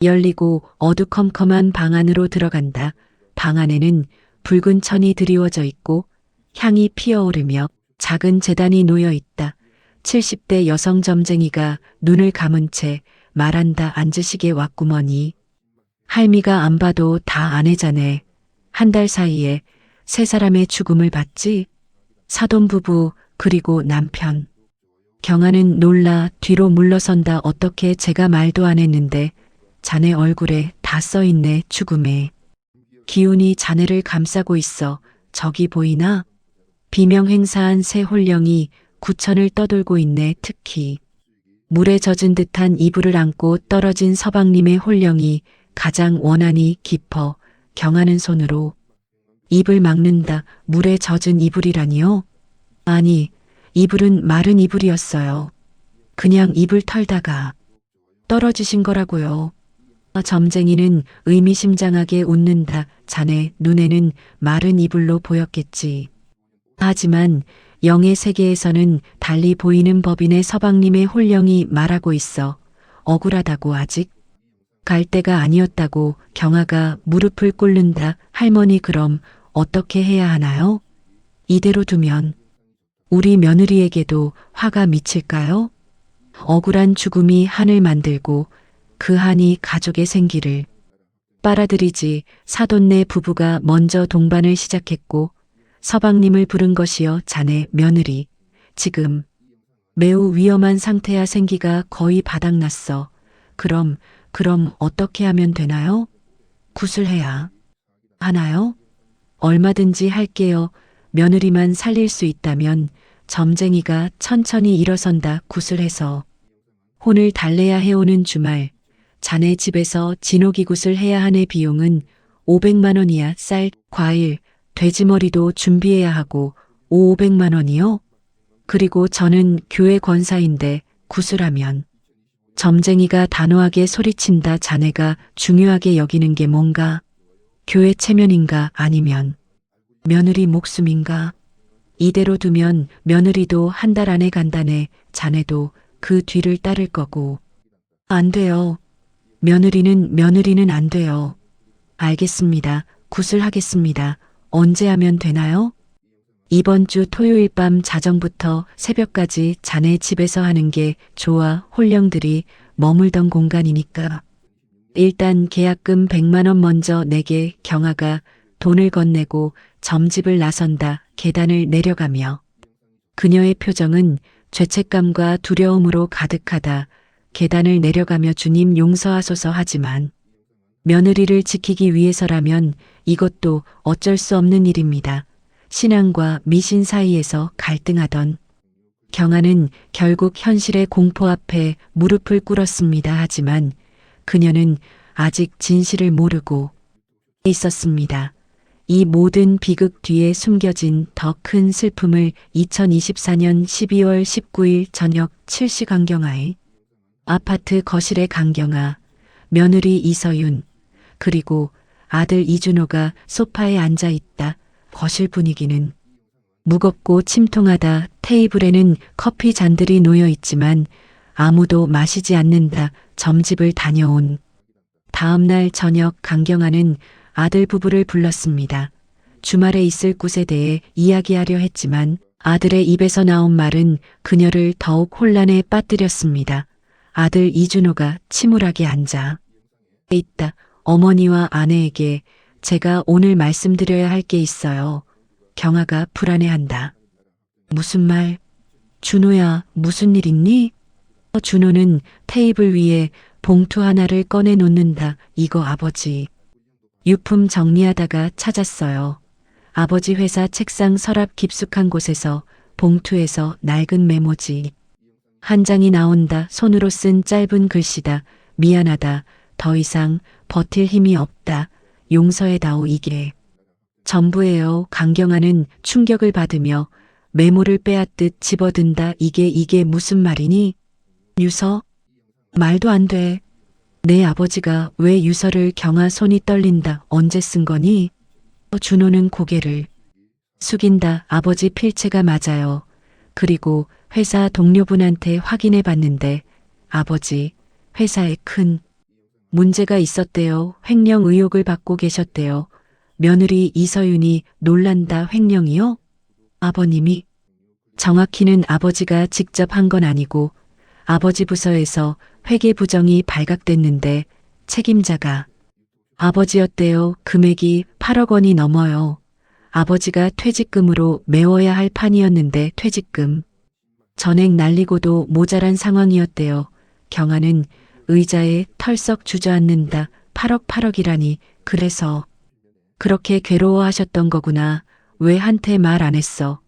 열리고 어두컴컴한 방 안으로 들어간다. 방 안에는 붉은 천이 드리워져 있고 향이 피어오르며 작은 제단이 놓여 있다. 70대 여성 점쟁이가 눈을 감은 채 말한다. 앉으시게 왔구머니. 할미가 안 봐도 다 아내자네. 한 달 사이에 3사람의 죽음을 봤지. 사돈부부 그리고 남편. 경아는 놀라 뒤로 물러선다. 어떻게 제가 말도 안 했는데 자네 얼굴에 다 써있네. 죽음에. 기운이 자네를 감싸고 있어. 저기 보이나? 비명행사한 새 홀령이 구천을 떠돌고 있네. 특히 물에 젖은 듯한 이불을 안고 떨어진 서방님의 홀령이 가장 원한이 깊어 경하는 손으로 입을 막는다. 물에 젖은 이불이라니요? 아니, 이불은 마른 이불이었어요. 그냥 입을 털다가 떨어지신 거라고요. 점쟁이는 의미심장하게 웃는다. 자네 눈에는 마른 이불로 보였겠지. 하지만 영의 세계에서는 달리 보이는 법인의 서방님의 홀령이 말하고 있어. 억울하다고. 아직 갈 때가 아니었다고. 경아가 무릎을 꿇는다. 할머니, 그럼 어떻게 해야 하나요? 이대로 두면 우리 며느리에게도 화가 미칠까요? 억울한 죽음이 한을 만들고 그 한이 가족의 생기를 빨아들이지. 사돈네 부부가 먼저 동반을 시작했고 서방님을 부른 것이여. 자네 며느리 지금 매우 위험한 상태야. 생기가 거의 바닥났어. 그럼 어떻게 하면 되나요? 구슬해야 하나요? 얼마든지 할게요. 며느리만 살릴 수 있다면. 점쟁이가 천천히 일어선다. 구슬해서 혼을 달래야 해오는 주말. 자네 집에서 진호기굿을 해야 하네. 비용은 500만 원이야. 쌀, 과일, 돼지머리도 준비해야 하고 500만 원이요? 그리고 저는 교회 권사인데 굿을하면. 점쟁이가 단호하게 소리친다. 자네가 중요하게 여기는 게 뭔가? 교회 체면인가? 아니면 며느리 목숨인가? 이대로 두면 며느리도 한 달 안에 간다네. 자네도 그 뒤를 따를 거고. 안 돼요. 며느리는 안 돼요. 알겠습니다. 굿을 하겠습니다. 언제 하면 되나요? 이번 주 토요일 밤 자정부터 새벽까지 자네 집에서 하는 게 좋아. 홀령들이 머물던 공간이니까. 일단 계약금 100만 원 먼저 내게. 경아가 돈을 건네고 점집을 나선다. 계단을 내려가며 그녀의 표정은 죄책감과 두려움으로 가득하다. 계단을 내려가며 주님 용서하소서. 하지만 며느리를 지키기 위해서라면 이것도 어쩔 수 없는 일입니다. 신앙과 미신 사이에서 갈등하던 경아는 결국 현실의 공포 앞에 무릎을 꿇었습니다. 하지만 그녀는 아직 진실을 모르고 있었습니다. 이 모든 비극 뒤에 숨겨진 더 큰 슬픔을 2024년 12월 19일 저녁 7시 강경아의 아파트 거실의 강경아, 며느리 이서윤, 그리고 아들 이준호가 소파에 앉아 있다. 거실 분위기는 무겁고 침통하다. 테이블에는 커피 잔들이 놓여 있지만 아무도 마시지 않는다. 점집을 다녀온 다음 날 저녁 강경아는 아들 부부를 불렀습니다. 주말에 있을 곳에 대해 이야기하려 했지만 아들의 입에서 나온 말은 그녀를 더욱 혼란에 빠뜨렸습니다. 아들 이준호가 침울하게 앉아 있다. 어머니와 아내에게 제가 오늘 말씀드려야 할 게 있어요. 경아가 불안해한다. 무슨 말? 준호야, 무슨 일 있니? 준호는 테이블 위에 봉투 하나를 꺼내 놓는다. 이거 아버지 유품 정리하다가 찾았어요. 아버지 회사 책상 서랍 깊숙한 곳에서 봉투에서 낡은 메모지 한 장이 나온다. 손으로 쓴 짧은 글씨다. 미안하다. 더 이상 버틸 힘이 없다. 용서해다오. 이게 전부예요. 강경아는 충격을 받으며 메모를 빼앗듯 집어든다. 이게 무슨 말이니? 유서? 말도 안 돼. 내 아버지가 왜 유서를? 경아 손이 떨린다. 언제 쓴 거니? 준호는 고개를 숙인다. 아버지 필체가 맞아요. 그리고 회사 동료분한테 확인해 봤는데 아버지 회사에 큰 문제가 있었대요. 횡령 의혹을 받고 계셨대요. 며느리 이서윤이 놀란다. 횡령이요? 아버님이? 정확히는 아버지가 직접 한 건 아니고 아버지 부서에서 회계 부정이 발각됐는데 책임자가 아버지였대요. 금액이 8억 원이 넘어요. 아버지가 퇴직금으로 메워야 할 판이었는데 퇴직금 전액 날리고도 모자란 상황이었대요. 경아는 의자에 털썩 주저앉는다. 8억이라니. 그래서 그렇게 괴로워하셨던 거구나. 왜 한테 말 안 했어?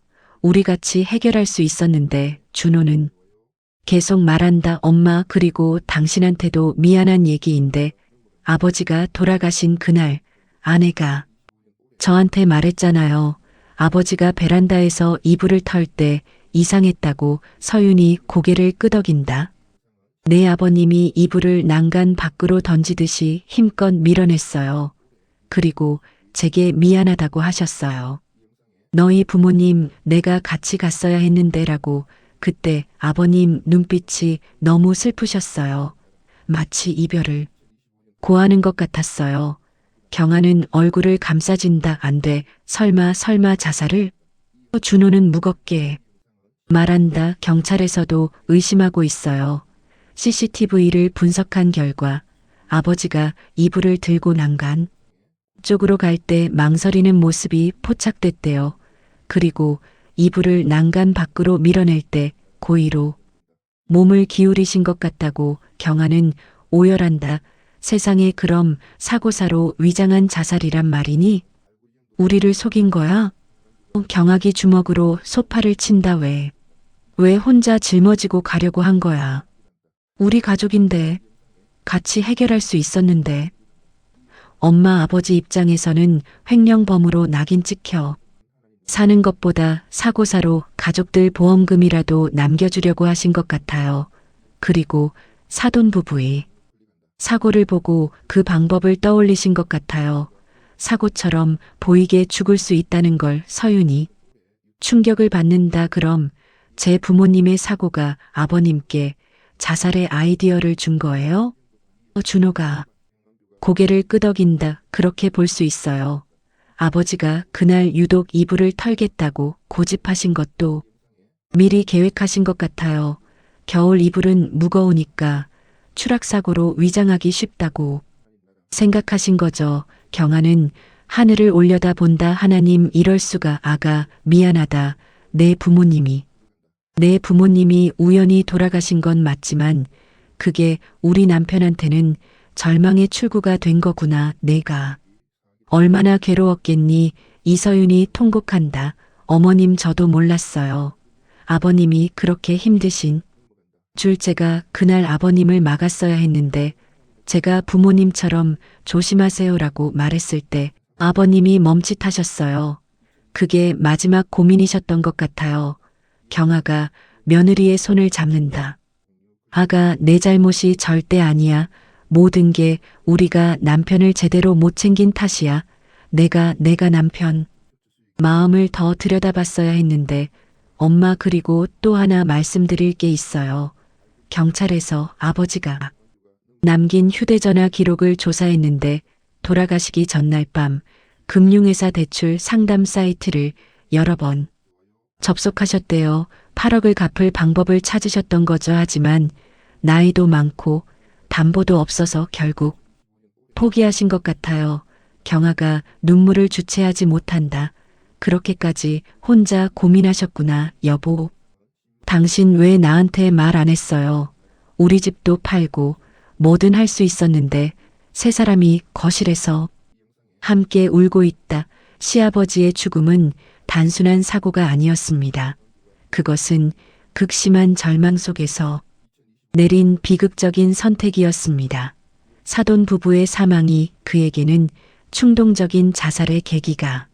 우리 같이 해결할 수 있었는데. 준호는 계속 말한다. 엄마, 그리고 당신한테도 미안한 얘기인데 아버지가 돌아가신 그날 아내가 저한테 말했잖아요. 아버지가 베란다에서 이불을 털 때 이상했다고. 서윤이 고개를 끄덕인다. 내 아버님이 이불을 난간 밖으로 던지듯이 힘껏 밀어냈어요. 그리고 제게 미안하다고 하셨어요. 너희 부모님 내가 같이 갔어야 했는데라고. 그때 아버님 눈빛이 너무 슬프셨어요. 마치 이별을 고하는 것 같았어요. 경아는 얼굴을 감싸진다. 안 돼. 설마 자살을? 준호는 무겁게 말한다. 경찰에서도 의심하고 있어요. CCTV를 분석한 결과 아버지가 이불을 들고 난간 쪽으로 갈 때 망설이는 모습이 포착됐대요. 그리고 이불을 난간 밖으로 밀어낼 때 고의로 몸을 기울이신 것 같다고. 경아는 오열한다. 세상에, 그럼 사고사로 위장한 자살이란 말이니? 우리를 속인 거야? 경악이 주먹으로 소파를 친다. 왜 혼자 짊어지고 가려고 한 거야? 우리 가족인데, 같이 해결할 수 있었는데. 엄마 아버지 입장에서는 횡령범으로 낙인 찍혀 사는 것보다 사고사로 가족들 보험금이라도 남겨주려고 하신 것 같아요. 그리고 사돈 부부의 사고를 보고 그 방법을 떠올리신 것 같아요. 사고처럼 보이게 죽을 수 있다는 걸. 서윤이 충격을 받는다. 그럼 제 부모님의 사고가 아버님께 자살의 아이디어를 준 거예요? 준호가 고개를 끄덕인다. 그렇게 볼 수 있어요. 아버지가 그날 유독 이불을 털겠다고 고집하신 것도 미리 계획하신 것 같아요. 겨울 이불은 무거우니까 추락사고로 위장하기 쉽다고 생각하신 거죠. 경아는 하늘을 올려다 본다. 하나님, 이럴 수가. 아가, 미안하다. 내 부모님이 우연히 돌아가신 건 맞지만 그게 우리 남편한테는 절망의 출구가 된 거구나. 내가 얼마나 괴로웠겠니? 이서윤이 통곡한다. 어머님, 저도 몰랐어요. 아버님이 그렇게 힘드신 줄. 제가 그날 아버님을 막았어야 했는데 제가 부모님처럼 조심하세요라고 말했을 때 아버님이 멈칫하셨어요. 그게 마지막 고민이셨던 것 같아요. 경아가 며느리의 손을 잡는다. 아가, 내 잘못이 절대 아니야. 모든 게 우리가 남편을 제대로 못 챙긴 탓이야. 내가 남편 마음을 더 들여다봤어야 했는데. 엄마, 그리고 또 하나 말씀드릴 게 있어요. 경찰에서 아버지가 남긴 휴대전화 기록을 조사했는데 돌아가시기 전날 밤 금융회사 대출 상담 사이트를 여러 번 접속하셨대요. 8억을 갚을 방법을 찾으셨던 거죠. 하지만 나이도 많고 담보도 없어서 결국 포기하신 것 같아요. 경아가 눈물을 주체하지 못한다. 그렇게까지 혼자 고민하셨구나. 여보, 당신 왜 나한테 말 안 했어요? 우리 집도 팔고 뭐든 할 수 있었는데. 세 사람이 거실에서 함께 울고 있다. 시아버지의 죽음은 단순한 사고가 아니었습니다. 그것은 극심한 절망 속에서 내린 비극적인 선택이었습니다. 사돈 부부의 사망이 그에게는 충동적인 자살의 계기가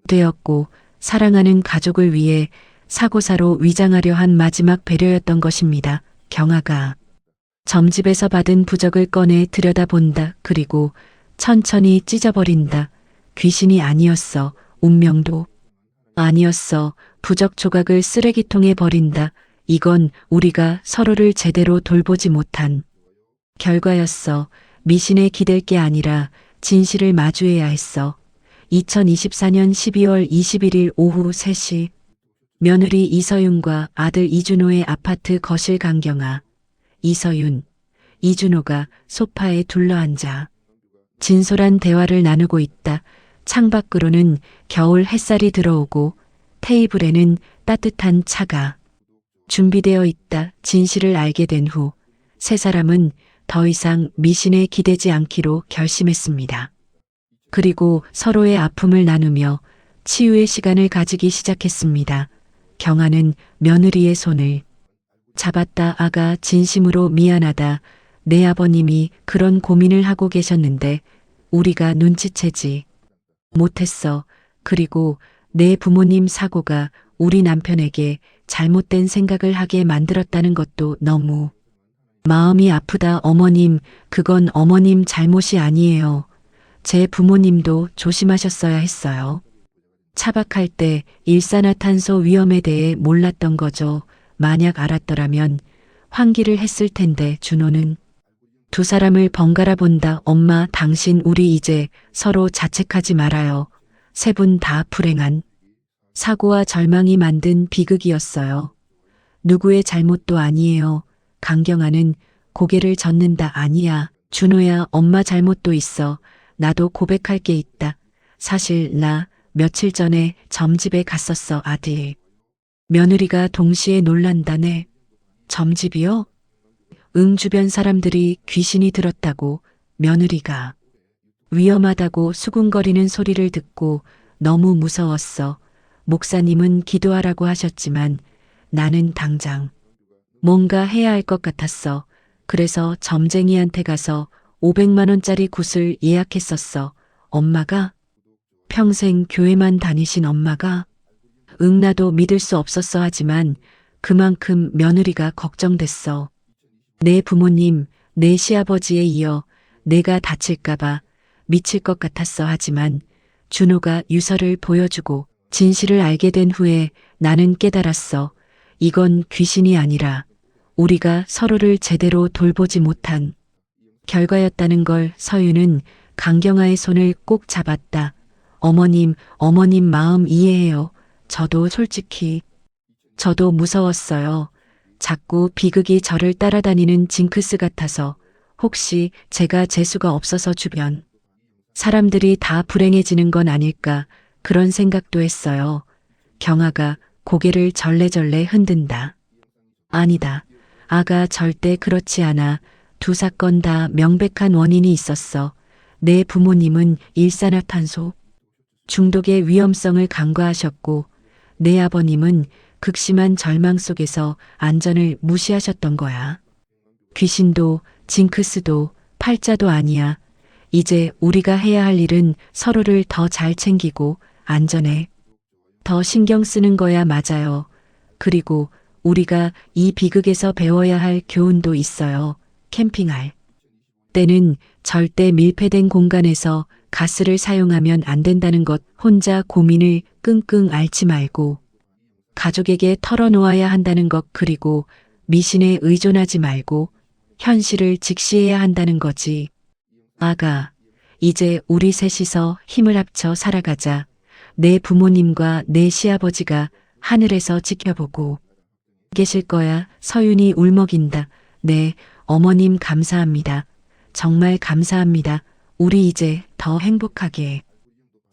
되었고 사랑하는 가족을 위해 사고사로 위장하려 한 마지막 배려였던 것입니다. 경아가 점집에서 받은 부적을 꺼내 들여다본다. 그리고 천천히 찢어버린다. 귀신이 아니었어. 운명도 아니었어. 부적 조각을 쓰레기통에 버린다. 이건 우리가 서로를 제대로 돌보지 못한 결과였어. 미신에 기댈 게 아니라 진실을 마주해야 했어. 2024년 12월 21일 오후 3시 며느리 이서윤과 아들 이준호의 아파트 거실. 강경아, 이서윤, 이준호가 소파에 둘러앉아 진솔한 대화를 나누고 있다. 창밖으로는 겨울 햇살이 들어오고 테이블에는 따뜻한 차가 준비되어 있다. 진실을 알게 된 후 세 사람은 더 이상 미신에 기대지 않기로 결심했습니다. 그리고 서로의 아픔을 나누며 치유의 시간을 가지기 시작했습니다. 경아는 며느리의 손을 잡았다. 아가, 진심으로 미안하다. 내 아버님이 그런 고민을 하고 계셨는데 우리가 눈치채지 못했어. 그리고 내 부모님 사고가 우리 남편에게 잘못된 생각을 하게 만들었다는 것도 너무 마음이 아프다. 어머님, 그건 어머님 잘못이 아니에요. 제 부모님도 조심하셨어야 했어요. 차박할 때 일산화탄소 위험에 대해 몰랐던 거죠. 만약 알았더라면 환기를 했을 텐데. 준호는 두 사람을 번갈아 본다. 엄마, 당신, 우리 이제 서로 자책하지 말아요. 세 분 다 불행한 사고와 절망이 만든 비극이었어요. 누구의 잘못도 아니에요. 강경아는 고개를 젓는다. 아니야, 준호야, 엄마 잘못도 있어. 나도 고백할 게 있다. 사실 나 며칠 전에 점집에 갔었어. 아들, 며느리가 동시에 놀란다네. 점집이요? 응, 주변 사람들이 귀신이 들었다고, 며느리가 위험하다고 수군거리는 소리를 듣고 너무 무서웠어. 목사님은 기도하라고 하셨지만 나는 당장 뭔가 해야 할 것 같았어. 그래서 점쟁이한테 가서 500만 원짜리 굿을 예약했었어. 엄마가? 평생 교회만 다니신 엄마가? 응, 나도 믿을 수 없었어. 하지만 그만큼 며느리가 걱정됐어. 내 부모님, 내 시아버지에 이어 내가 다칠까봐 미칠 것 같았어. 하지만 준호가 유서를 보여주고 진실을 알게 된 후에 나는 깨달았어. 이건 귀신이 아니라 우리가 서로를 제대로 돌보지 못한 결과였다는 걸. 서윤은 강경아의 손을 꼭 잡았다. 어머님, 어머님 마음 이해해요. 솔직히 저도 무서웠어요. 자꾸 비극이 저를 따라다니는 징크스 같아서. 혹시 제가 재수가 없어서 주변 사람들이 다 불행해지는 건 아닐까, 그런 생각도 했어요. 경아가 고개를 절레절레 흔든다. 아니다. 아가, 절대 그렇지 않아. 두 사건 다 명백한 원인이 있었어. 내 부모님은 일산화탄소 중독의 위험성을 간과하셨고 내 아버님은 극심한 절망 속에서 안전을 무시하셨던 거야. 귀신도 징크스도 팔자도 아니야. 이제 우리가 해야 할 일은 서로를 더 잘 챙기고 안전에 더 신경 쓰는 거야. 맞아요. 그리고 우리가 이 비극에서 배워야 할 교훈도 있어요. 캠핑할 때는 절대 밀폐된 공간에서 가스를 사용하면 안 된다는 것. 혼자 고민을 끙끙 앓지 말고 가족에게 털어놓아야 한다는 것. 그리고 미신에 의존하지 말고 현실을 직시해야 한다는 거지. 아가, 이제 우리 셋이서 힘을 합쳐 살아가자. 내 부모님과 내 시아버지가 하늘에서 지켜보고 계실 거야. 서윤이 울먹인다. 네, 어머님 감사합니다. 정말 감사합니다. 우리 이제 더 행복하게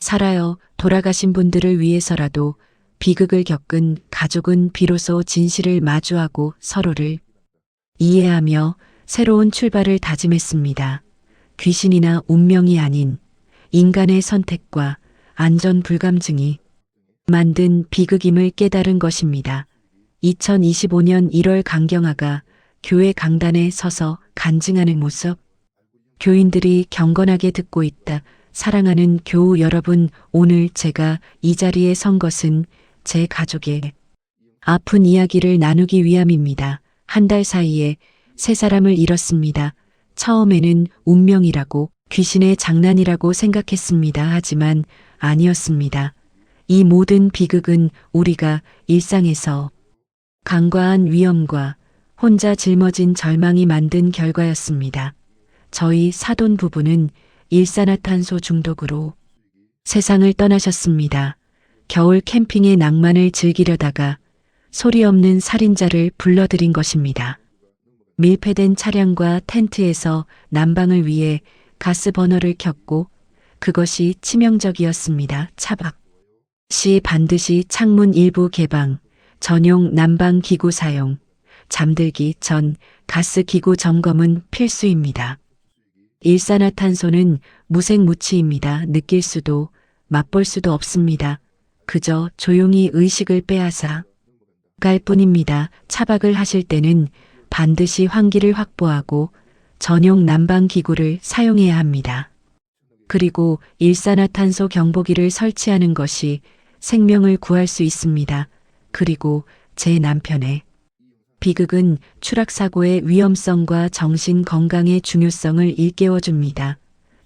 살아요. 돌아가신 분들을 위해서라도. 비극을 겪은 가족은 비로소 진실을 마주하고 서로를 이해하며 새로운 출발을 다짐했습니다. 귀신이나 운명이 아닌 인간의 선택과 안전 불감증이 만든 비극임을 깨달은 것입니다. 2025년 1월 강경아가 교회 강단에 서서 간증하는 모습. 교인들이 경건하게 듣고 있다. 사랑하는 교우 여러분, 오늘 제가 이 자리에 선 것은 제 가족의 아픈 이야기를 나누기 위함입니다. 한 달 사이에 세 사람을 잃었습니다. 처음에는 운명이라고, 귀신의 장난이라고 생각했습니다. 하지만 아니었습니다. 이 모든 비극은 우리가 일상에서 간과한 위험과 혼자 짊어진 절망이 만든 결과였습니다. 저희 사돈 부부는 일산화탄소 중독으로 세상을 떠나셨습니다. 겨울 캠핑의 낭만을 즐기려다가 소리 없는 살인자를 불러들인 것입니다. 밀폐된 차량과 텐트에서 난방을 위해 가스 버너를 켰고 그것이 치명적이었습니다. 차박 시 반드시 창문 일부 개방, 전용 난방 기구 사용, 잠들기 전 가스 기구 점검은 필수입니다. 일산화탄소는 무색무취입니다. 느낄 수도 맛볼 수도 없습니다. 그저 조용히 의식을 빼앗아 갈 뿐입니다. 차박을 하실 때는 반드시 환기를 확보하고 전용 난방 기구를 사용해야 합니다. 그리고 일산화탄소 경보기를 설치하는 것이 생명을 구할 수 있습니다. 그리고 제 남편의 비극은 추락사고의 위험성과 정신 건강의 중요성을 일깨워줍니다.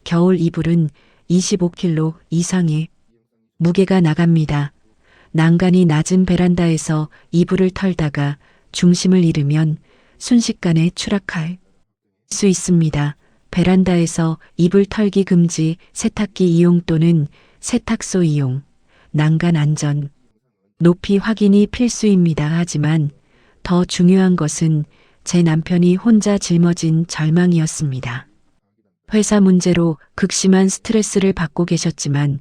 겨울 이불은 25kg 이상의 무게가 나갑니다. 난간이 낮은 베란다에서 이불을 털다가 중심을 잃으면 순식간에 추락할 수 있습니다. 베란다에서 이불 털기 금지, 세탁기 이용 또는 세탁소 이용, 난간 안전, 높이 확인이 필수입니다. 하지만 더 중요한 것은 제 남편이 혼자 짊어진 절망이었습니다. 회사 문제로 극심한 스트레스를 받고 계셨지만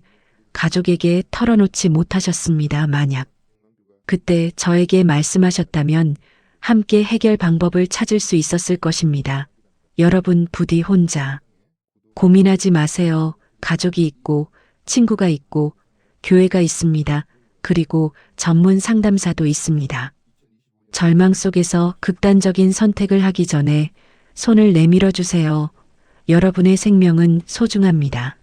가족에게 털어놓지 못하셨습니다. 만약 그때 저에게 말씀하셨다면 함께 해결 방법을 찾을 수 있었을 것입니다. 여러분 부디 혼자 고민하지 마세요. 가족이 있고 친구가 있고 교회가 있습니다. 그리고 전문 상담사도 있습니다. 절망 속에서 극단적인 선택을 하기 전에 손을 내밀어 주세요. 여러분의 생명은 소중합니다.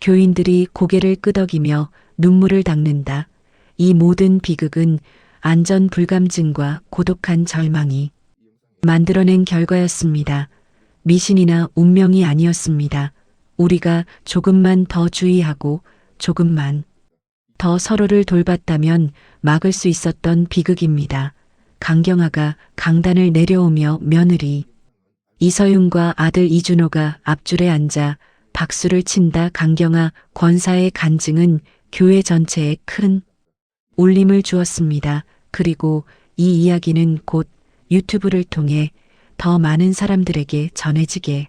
교인들이 고개를 끄덕이며 눈물을 닦는다. 이 모든 비극은 안전 불감증과 고독한 절망이 만들어낸 결과였습니다. 미신이나 운명이 아니었습니다. 우리가 조금만 더 주의하고 조금만 더 서로를 돌봤다면 막을 수 있었던 비극입니다. 강경아가 강단을 내려오며 며느리 이서윤과 아들 이준호가 앞줄에 앉아 박수를 친다. 강경아 권사의 간증은 교회 전체에 큰 울림을 주었습니다. 그리고 이 이야기는 곧 유튜브를 통해 더 많은 사람들에게 전해지게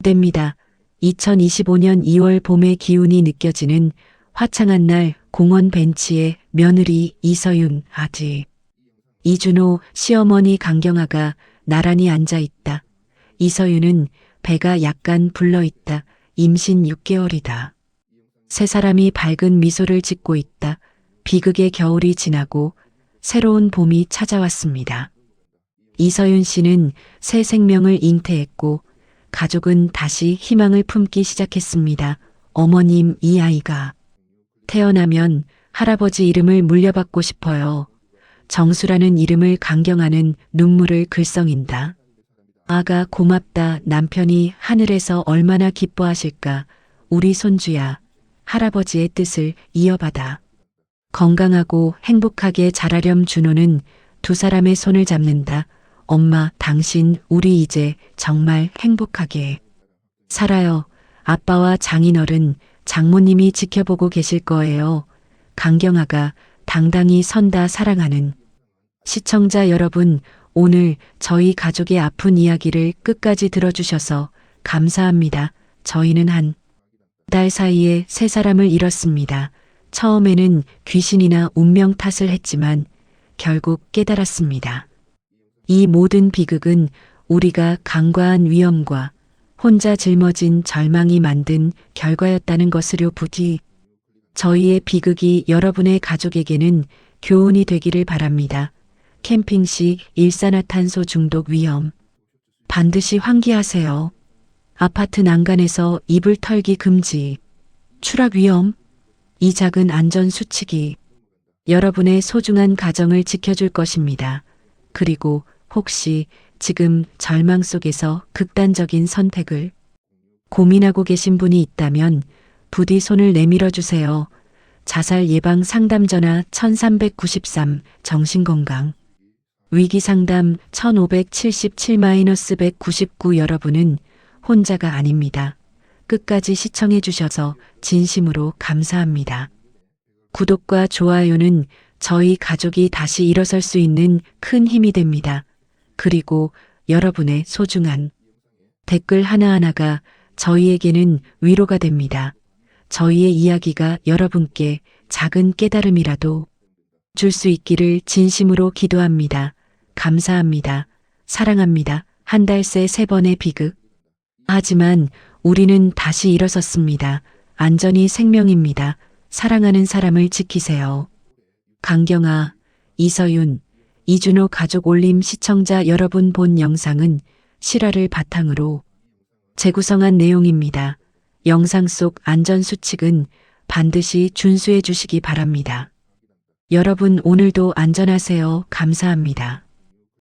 됩니다. 2025년 2월 봄의 기운이 느껴지는 화창한 날, 공원 벤치에 며느리 이서윤, 아들 이준호, 시어머니 강경아가 나란히 앉아 있다. 이서윤은 배가 약간 불러 있다. 임신 6개월이다. 세 사람이 밝은 미소를 짓고 있다. 비극의 겨울이 지나고 새로운 봄이 찾아왔습니다. 이서윤 씨는 새 생명을 잉태했고 가족은 다시 희망을 품기 시작했습니다. 어머님, 이 아이가 태어나면 할아버지 이름을 물려받고 싶어요. 정수라는 이름을 강경하는 눈물을 글썽인다. 아가 고맙다. 남편이 하늘에서 얼마나 기뻐하실까. 우리 손주야. 할아버지의 뜻을 이어받아 건강하고 행복하게 자라렴. 준호는 두 사람의 손을 잡는다. 엄마, 당신 우리 이제 정말 행복하게 살아요. 아빠와 장인어른, 장모님이 지켜보고 계실 거예요. 강경아가 당당히 선다. 사랑하는 시청자 여러분, 오늘 저희 가족의 아픈 이야기를 끝까지 들어주셔서 감사합니다. 저희는 한 달 사이에 세 사람을 잃었습니다. 처음에는 귀신이나 운명 탓을 했지만 결국 깨달았습니다. 이 모든 비극은 우리가 간과한 위험과 혼자 짊어진 절망이 만든 결과였다는 것으로 부디 저희의 비극이 여러분의 가족에게는 교훈이 되기를 바랍니다. 캠핑 시 일산화탄소 중독 위험. 반드시 환기하세요. 아파트 난간에서 이불 털기 금지. 추락 위험. 이 작은 안전 수칙이 여러분의 소중한 가정을 지켜줄 것입니다. 그리고 혹시 지금 절망 속에서 극단적인 선택을 고민하고 계신 분이 있다면 부디 손을 내밀어 주세요. 자살 예방 상담 전화 1393 정신건강 위기 상담 1577-199 여러분은 혼자가 아닙니다. 끝까지 시청해 주셔서 진심으로 감사합니다. 구독과 좋아요는 저희 가족이 다시 일어설 수 있는 큰 힘이 됩니다. 그리고 여러분의 소중한 댓글 하나하나가 저희에게는 위로가 됩니다. 저희의 이야기가 여러분께 작은 깨달음이라도 줄 수 있기를 진심으로 기도합니다. 감사합니다. 사랑합니다. 한 달 새 3번의 비극. 하지만 우리는 다시 일어섰습니다. 안전이 생명입니다. 사랑하는 사람을 지키세요. 강경아, 이서윤, 이준호 가족 올림 시청자 여러분, 본 영상은 실화를 바탕으로 재구성한 내용입니다. 영상 속 안전수칙은 반드시 준수해 주시기 바랍니다. 여러분 오늘도 안전하세요. 감사합니다.